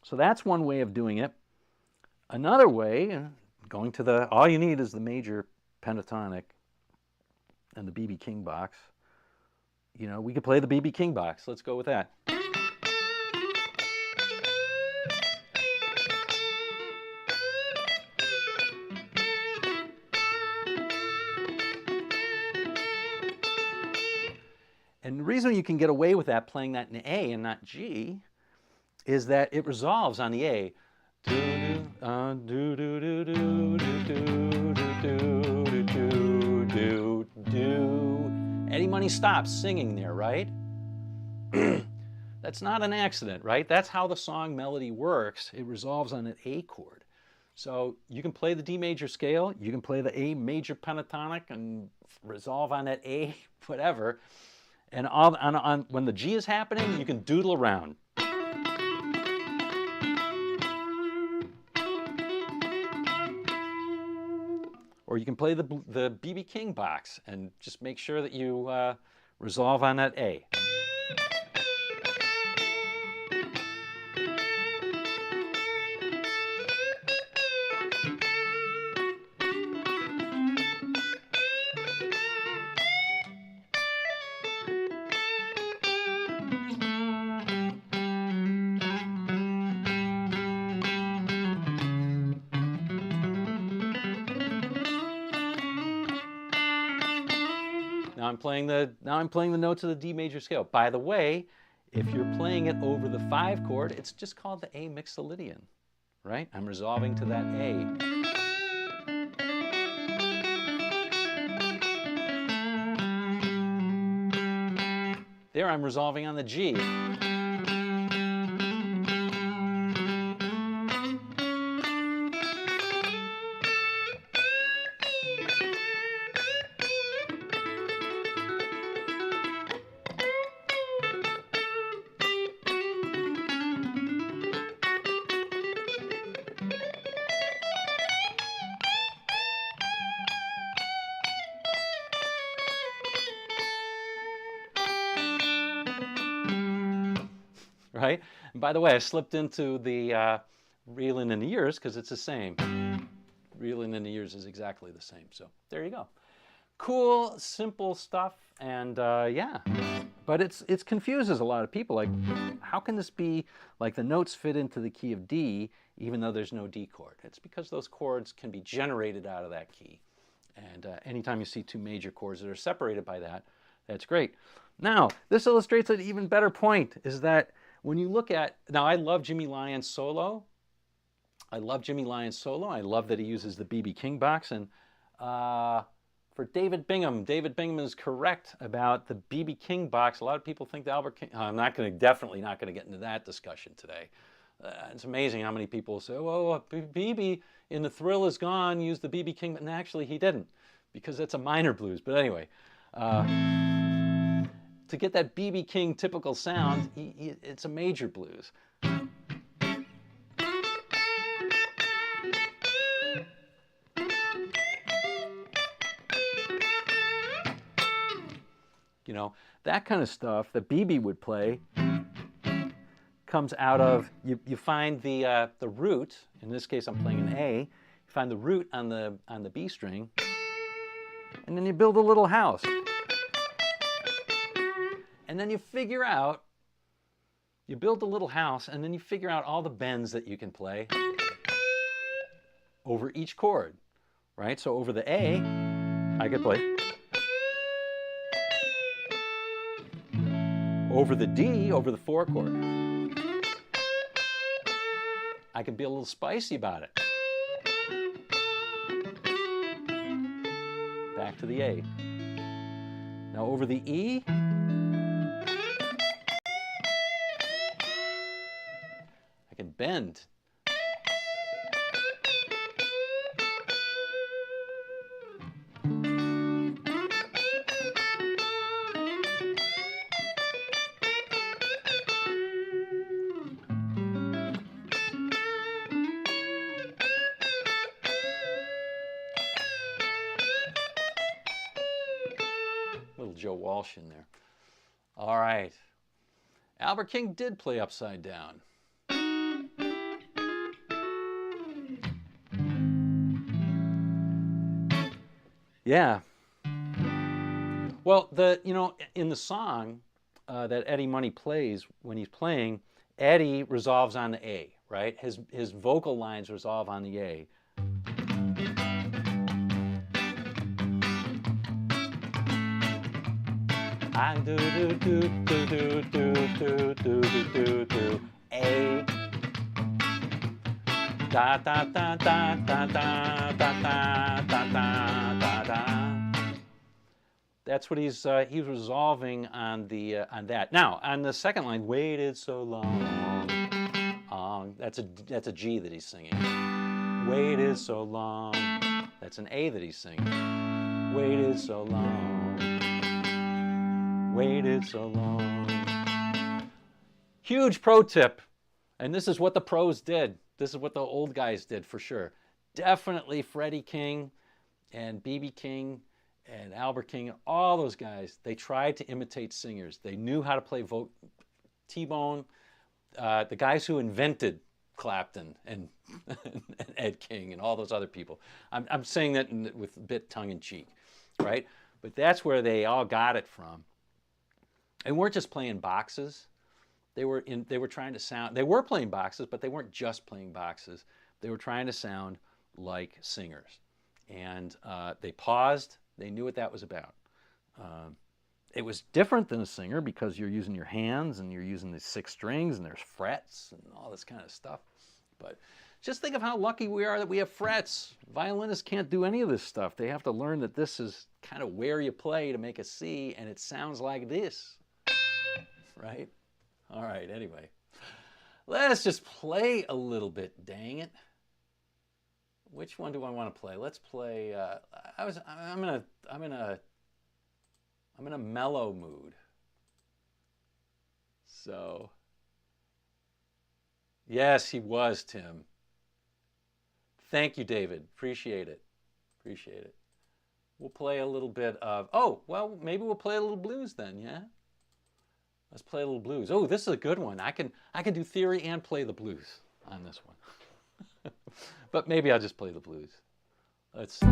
So that's one way of doing it. Another way, going to all you need is the major pentatonic and the B.B. King box. You know, we could play the B.B. King box. Let's go with that. And the reason you can get away with that, playing that in A and not G, is that it resolves on the A. Do do do do do do do do do do do. Eddie Money stops singing there, right? That's not an accident, right? That's how the song melody works. It resolves on an A chord. So you can play the D major scale, you can play the A major pentatonic and resolve on that A, whatever. And when the G is happening, you can doodle around. Or you can play the B.B. King box and just make sure that you resolve on that A. Now I'm playing the notes of the D major scale. By the way, if you're playing it over the 5 chord, it's just called the A mixolydian, right? I'm resolving to that A. There I'm resolving on the G. Right? And by the way, I slipped into the reeling in the years because it's the same. Reeling in the years is exactly the same. So there you go. Cool, simple stuff, and yeah. But it confuses a lot of people. Like, how can this be like the notes fit into the key of D even though there's no D chord? It's because those chords can be generated out of that key. And anytime you see 2 major chords that are separated by that, that's great. Now, this illustrates an even better point, is that when you look at, now I love Jimmy Lyon's solo. I love Jimmy Lyon's solo. I love that he uses the B.B. King box. And for David Bingham is correct about the B.B. King box. A lot of people think the Albert King, I'm definitely not going to get into that discussion today. It's amazing how many people say, oh, B.B. in the Thrill Is Gone used the B.B. King, and actually he didn't, because it's a minor blues. But anyway, to get that B.B. King typical sound, it's a major blues. You know, that kind of stuff that B.B. would play comes out of, you find the root, in this case I'm playing an A, you find the root on the B string, and then you build a little house. And then you figure out, you build a little house, and then you figure out all the bends that you can play over each chord, right? So over the A, I could play. Over the D, over the 4 chord, I can be a little spicy about it. Back to the A. Now over the E, I can bend. Little Joe Walsh in there. All right. Albert King did play upside down. Yeah. Well, in the song that Eddie Money plays, when he's playing, Eddie resolves on the A, right? His vocal lines resolve on the A. I do do do do do do do do do do A. Da da da da da da da da da da da. That's what he's resolving on that. Now on the second line, waited so long. That's a G that he's singing. Waited so long. That's an A that he's singing. Waited so long. Waited so long. Huge pro tip, and this is what the pros did. This is what the old guys did for sure. Definitely Freddie King and B.B. King and Albert King, all those guys, they tried to imitate singers. They knew how to play T-Bone, the guys who invented Clapton and Ed King and all those other people. I'm saying that with a bit tongue-in-cheek, right? But that's where they all got it from. They weren't just playing boxes. They were trying to sound. They were playing boxes, but they weren't just playing boxes. They were trying to sound like singers, and they paused. They knew what that was about. It was different than a singer because you're using your hands and you're using the 6 strings and there's frets and all this kind of stuff. But just think of how lucky we are that we have frets. Violinists can't do any of this stuff. They have to learn that this is kind of where you play to make a C, and it sounds like this, right? All right, anyway. Let's just play a little bit, dang it. Which one do I want to play? Let's play. I'm in a mellow mood. So, yes, he was, Tim. Thank you, David. Appreciate it. Appreciate it. We'll play a little bit of. Oh, well, maybe we'll play a little blues then. Yeah. Let's play a little blues. Oh, this is a good one. I can do theory and play the blues on this one. But maybe I'll just play the blues. Let's see.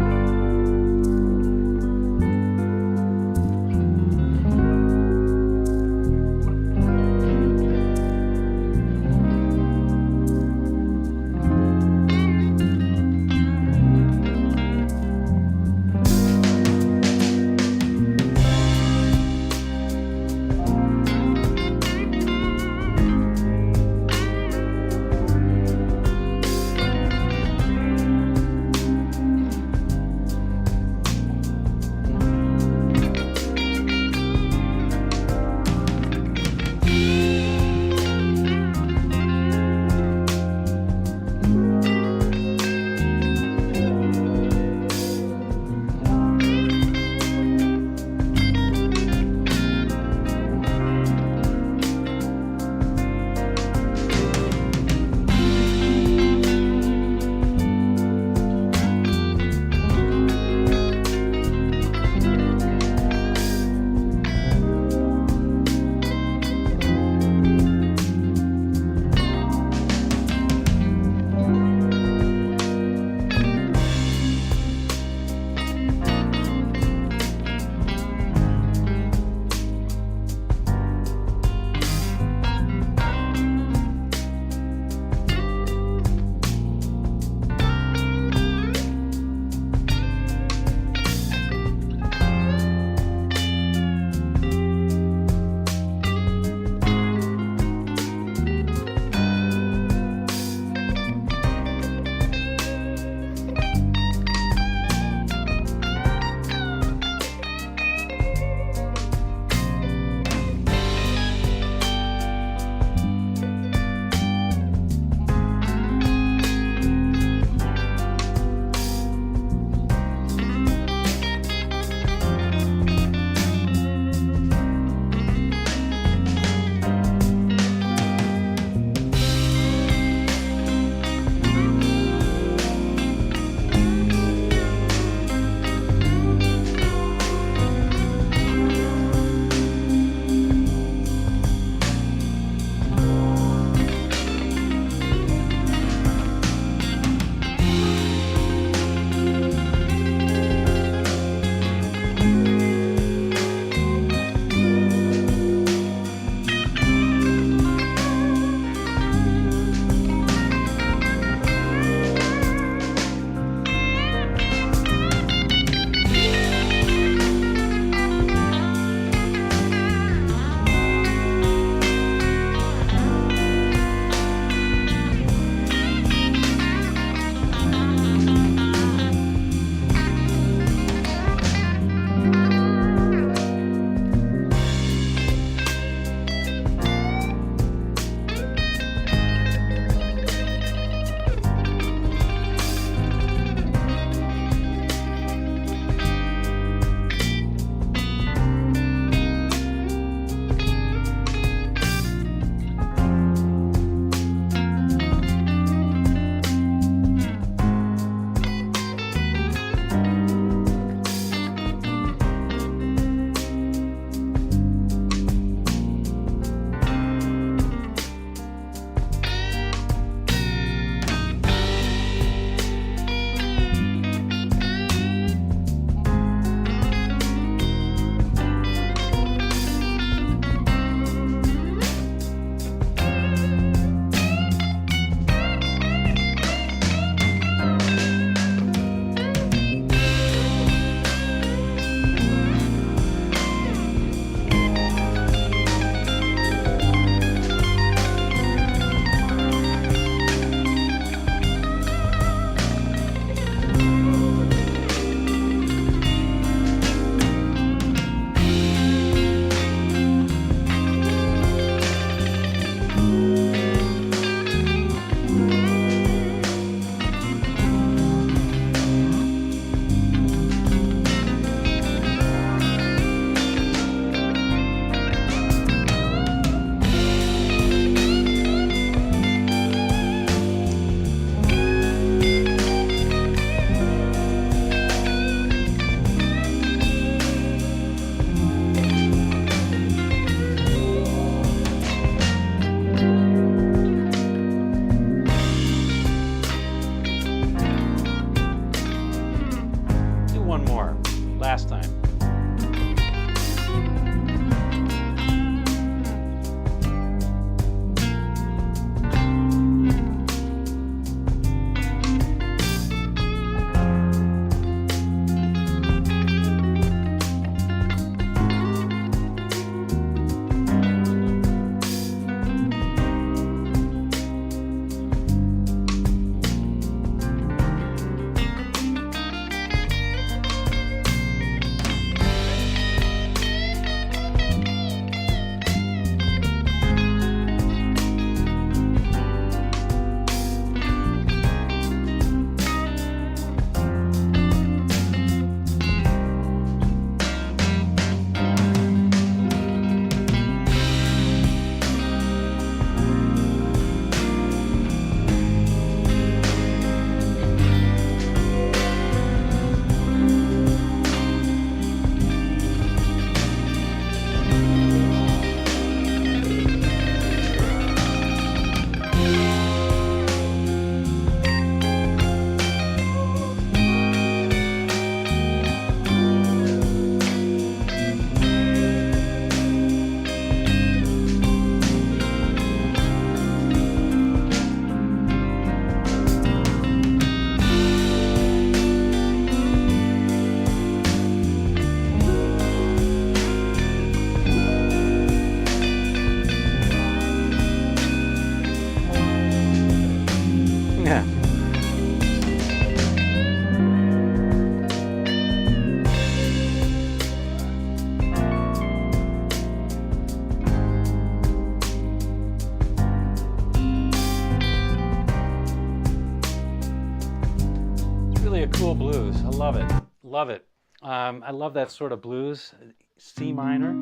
school blues. I love it. Love it. I love that sort of blues. C minor,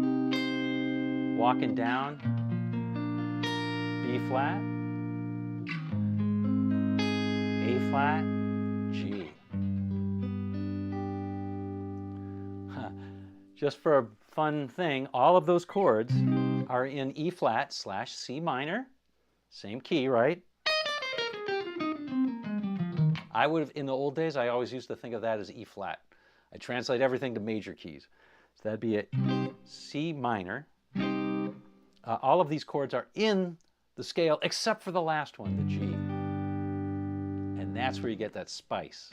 walking down, B flat, A flat, G. Just for a fun thing, all of those chords are in E flat / C minor. Same key, right? I would have, in the old days, I always used to think of that as E flat. I translate everything to major keys. So that'd be it, C minor. All of these chords are in the scale except for the last one, the G. And that's where you get that spice.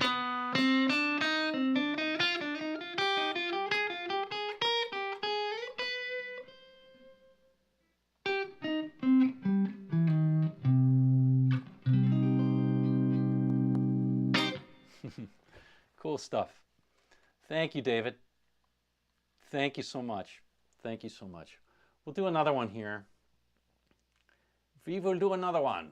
Cool stuff. Thank you, David. Thank you so much. Thank you so much. We'll do another one here. We will do another one.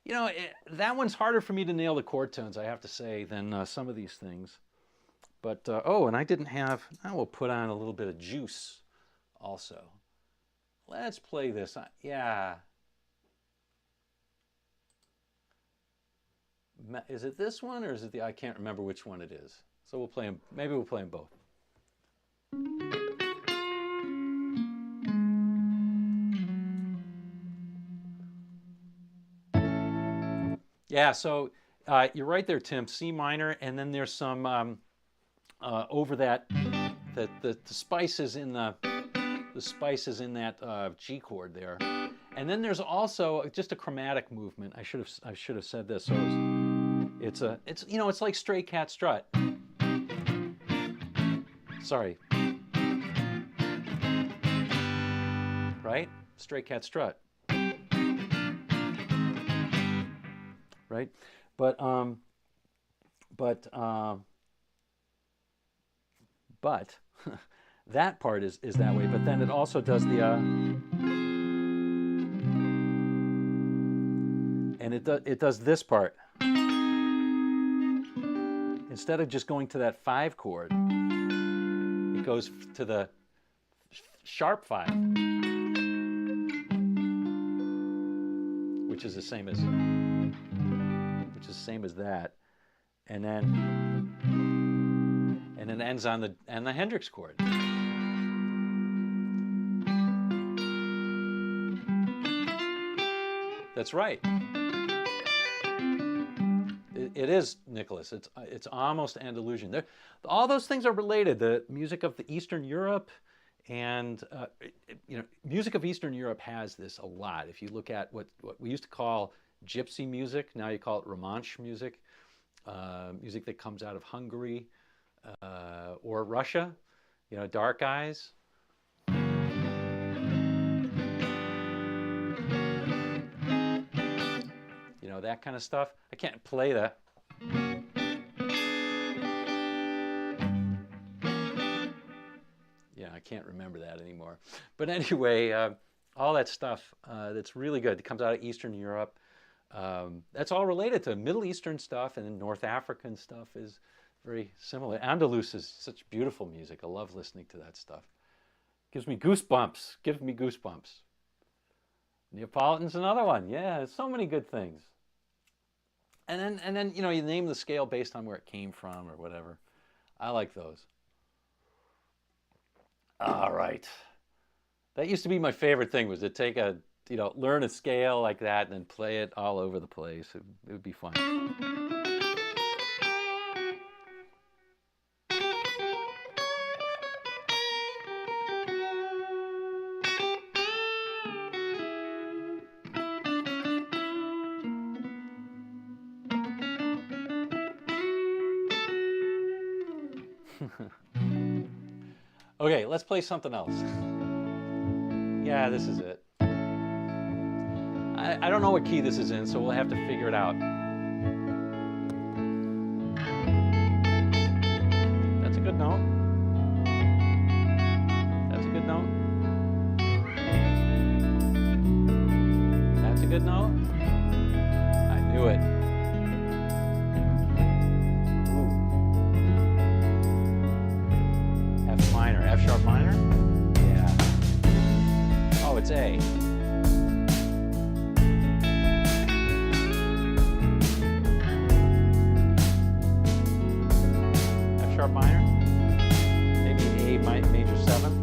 You know, that one's harder for me to nail the chord tones, I have to say, than some of these things. But, oh, and I didn't have, I will put on a little bit of juice also. Let's play this. Yeah. Is it this one or is it the, I can't remember which one it is. So we'll play them, maybe we'll play them both. Yeah, so you're right there, Tim. C minor, and then there's some over that. The spice is in the spice is in that G chord there, and then there's also just a chromatic movement. I should have said this. So it's you know, it's like straight cat strut. Sorry. Right? Straight cat strut. Right? But that part is that way, but then it also does the and it does this part. Instead of just going to that 5 chord, it goes to the sharp 5, which is the same as that, and then ends on the Hendrix chord. That's right. It is, Nicholas. It's almost Andalusian. All those things are related. The music of the Eastern Europe, and you know, music of Eastern Europe has this a lot. If you look at what we used to call gypsy music, now you call it Romansh music, music that comes out of Hungary or Russia. You know, Dark Eyes. You know, that kind of stuff. I can't play that. Yeah, I can't remember that anymore. But anyway, all that stuff that's really good. It comes out of Eastern Europe. That's all related to Middle Eastern stuff, and then North African stuff is very similar. Andalus is such beautiful music. I love listening to that stuff. Gives me goosebumps. Gives me goosebumps. Neapolitan's another one. Yeah, so many good things. And then you know, you name the scale based on where it came from or whatever. I like those. All right. That used to be my favorite thing, was to take a, you know, learn a scale like that and then play it all over the place. It would be fun. Okay, let's play something else. Yeah, this is it. I don't know what key this is in, so we'll have to figure it out. That's a good note. That's a good note. That's a good note. I knew it. it's A. F sharp minor. Maybe A major 7.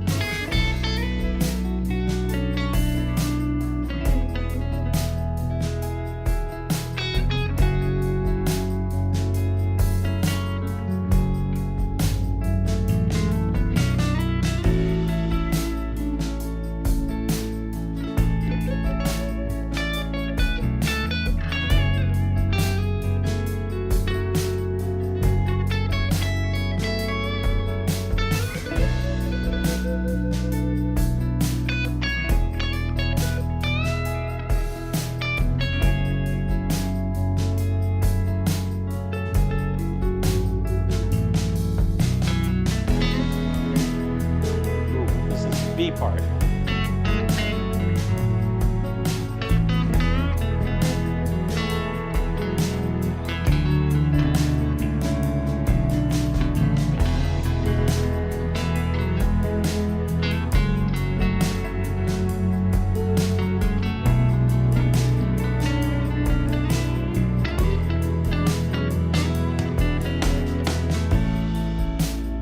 B part.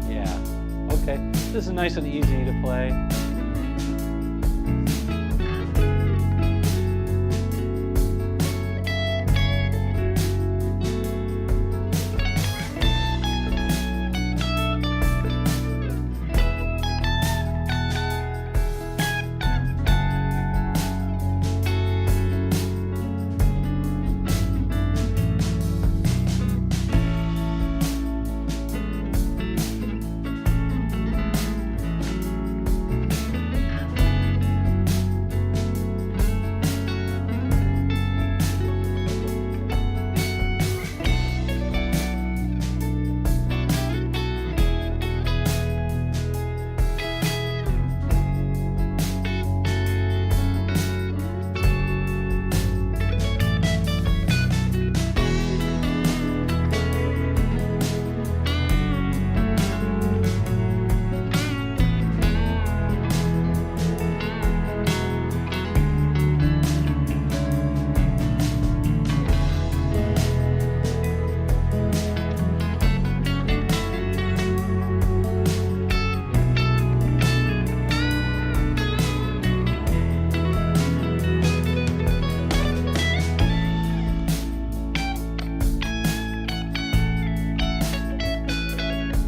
Yeah, okay. This is nice and easy to play.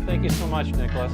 Thank you so much, Nicholas.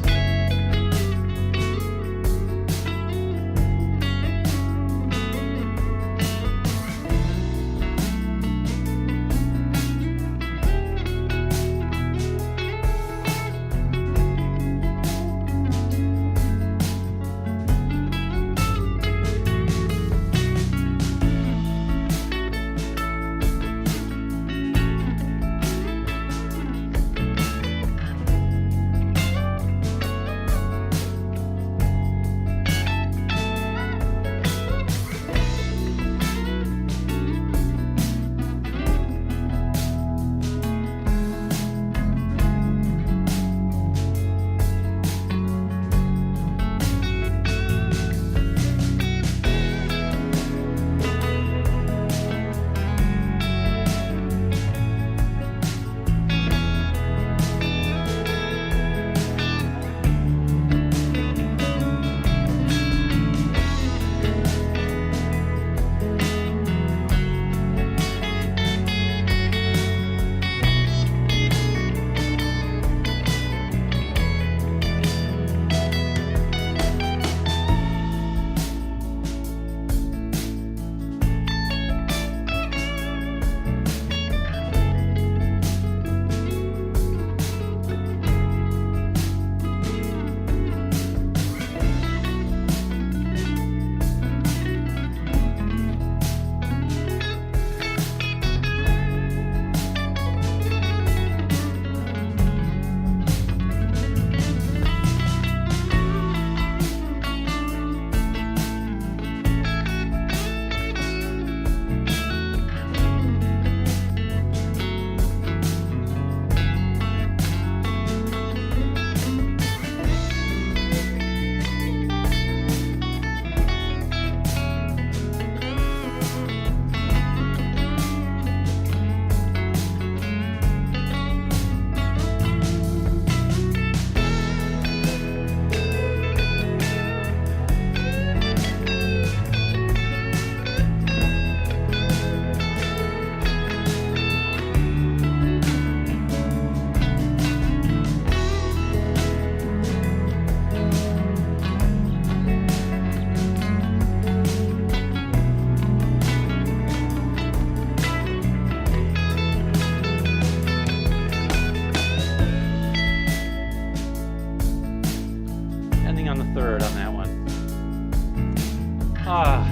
Ah,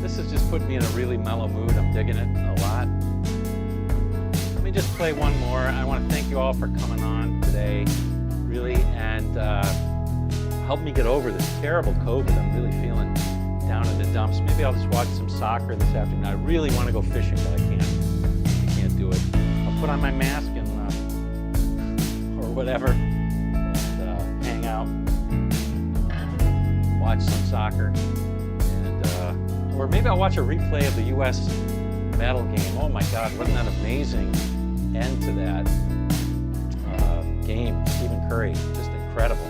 this has just put me in a really mellow mood. I'm digging it a lot. Let me just play one more. I want to thank you all for coming on today, really, and help me get over this terrible COVID. I'm really feeling down in the dumps. Maybe I'll just watch some soccer this afternoon. I really want to go fishing, but I can't do it. I'll put on my mask and or whatever, and hang out, watch some soccer, and or maybe I'll watch a replay of the U.S. medal game. Oh my God, wasn't that amazing end to that game? Stephen Curry, just incredible.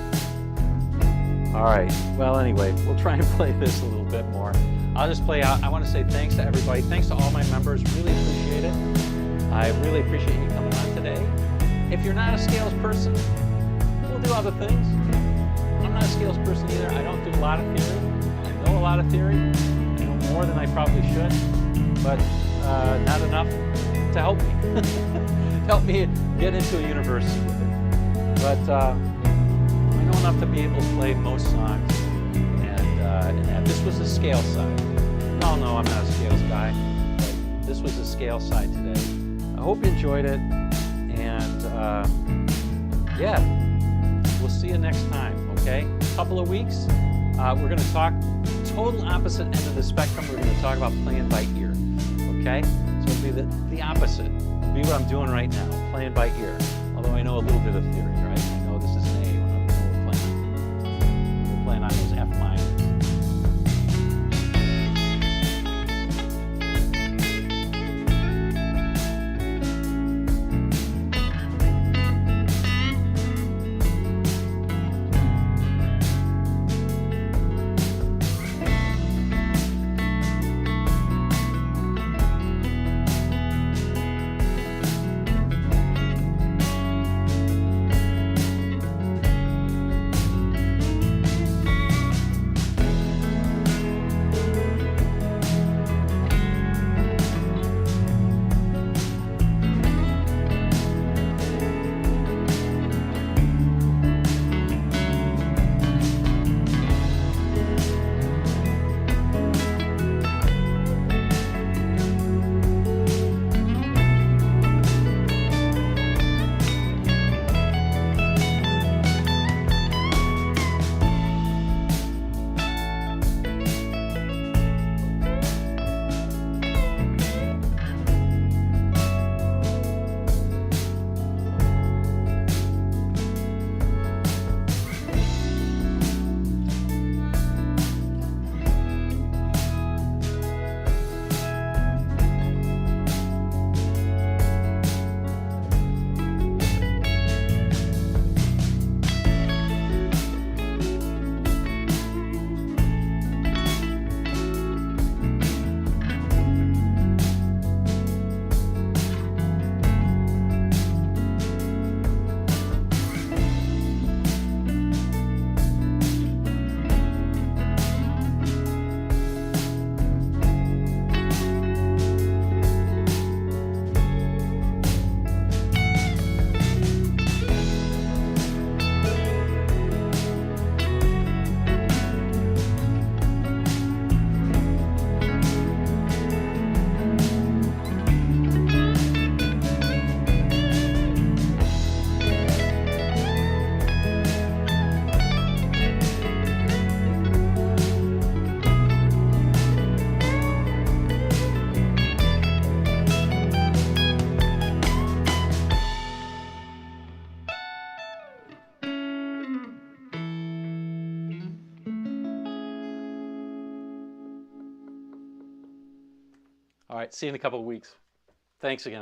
All right, well anyway, we'll try and play this a little bit more. I'll just play out. I want to say thanks to everybody. Thanks to all my members, really appreciate it. I really appreciate you coming on today. If you're not a scales person, we'll do other things. I'm not a scales person either. I don't do a lot of theory. I know a lot of theory. I know more than I probably should, but not enough to help me. Help me get into a university with it. But I know enough to be able to play most songs, and this was the scale side. No, I'm not a scales guy, but this was the scale side today. I hope you enjoyed it, and yeah, we'll see you next time, okay? Couple of weeks, we're going to talk total opposite end of the spectrum. We're going to talk about playing by ear, okay? So it'll be the opposite. It'll be what I'm doing right now, playing by ear. Although I know a little bit of theory, right? I know this is an A when we're playing on those F minors. All right, see you in a couple of weeks. Thanks again, everybody.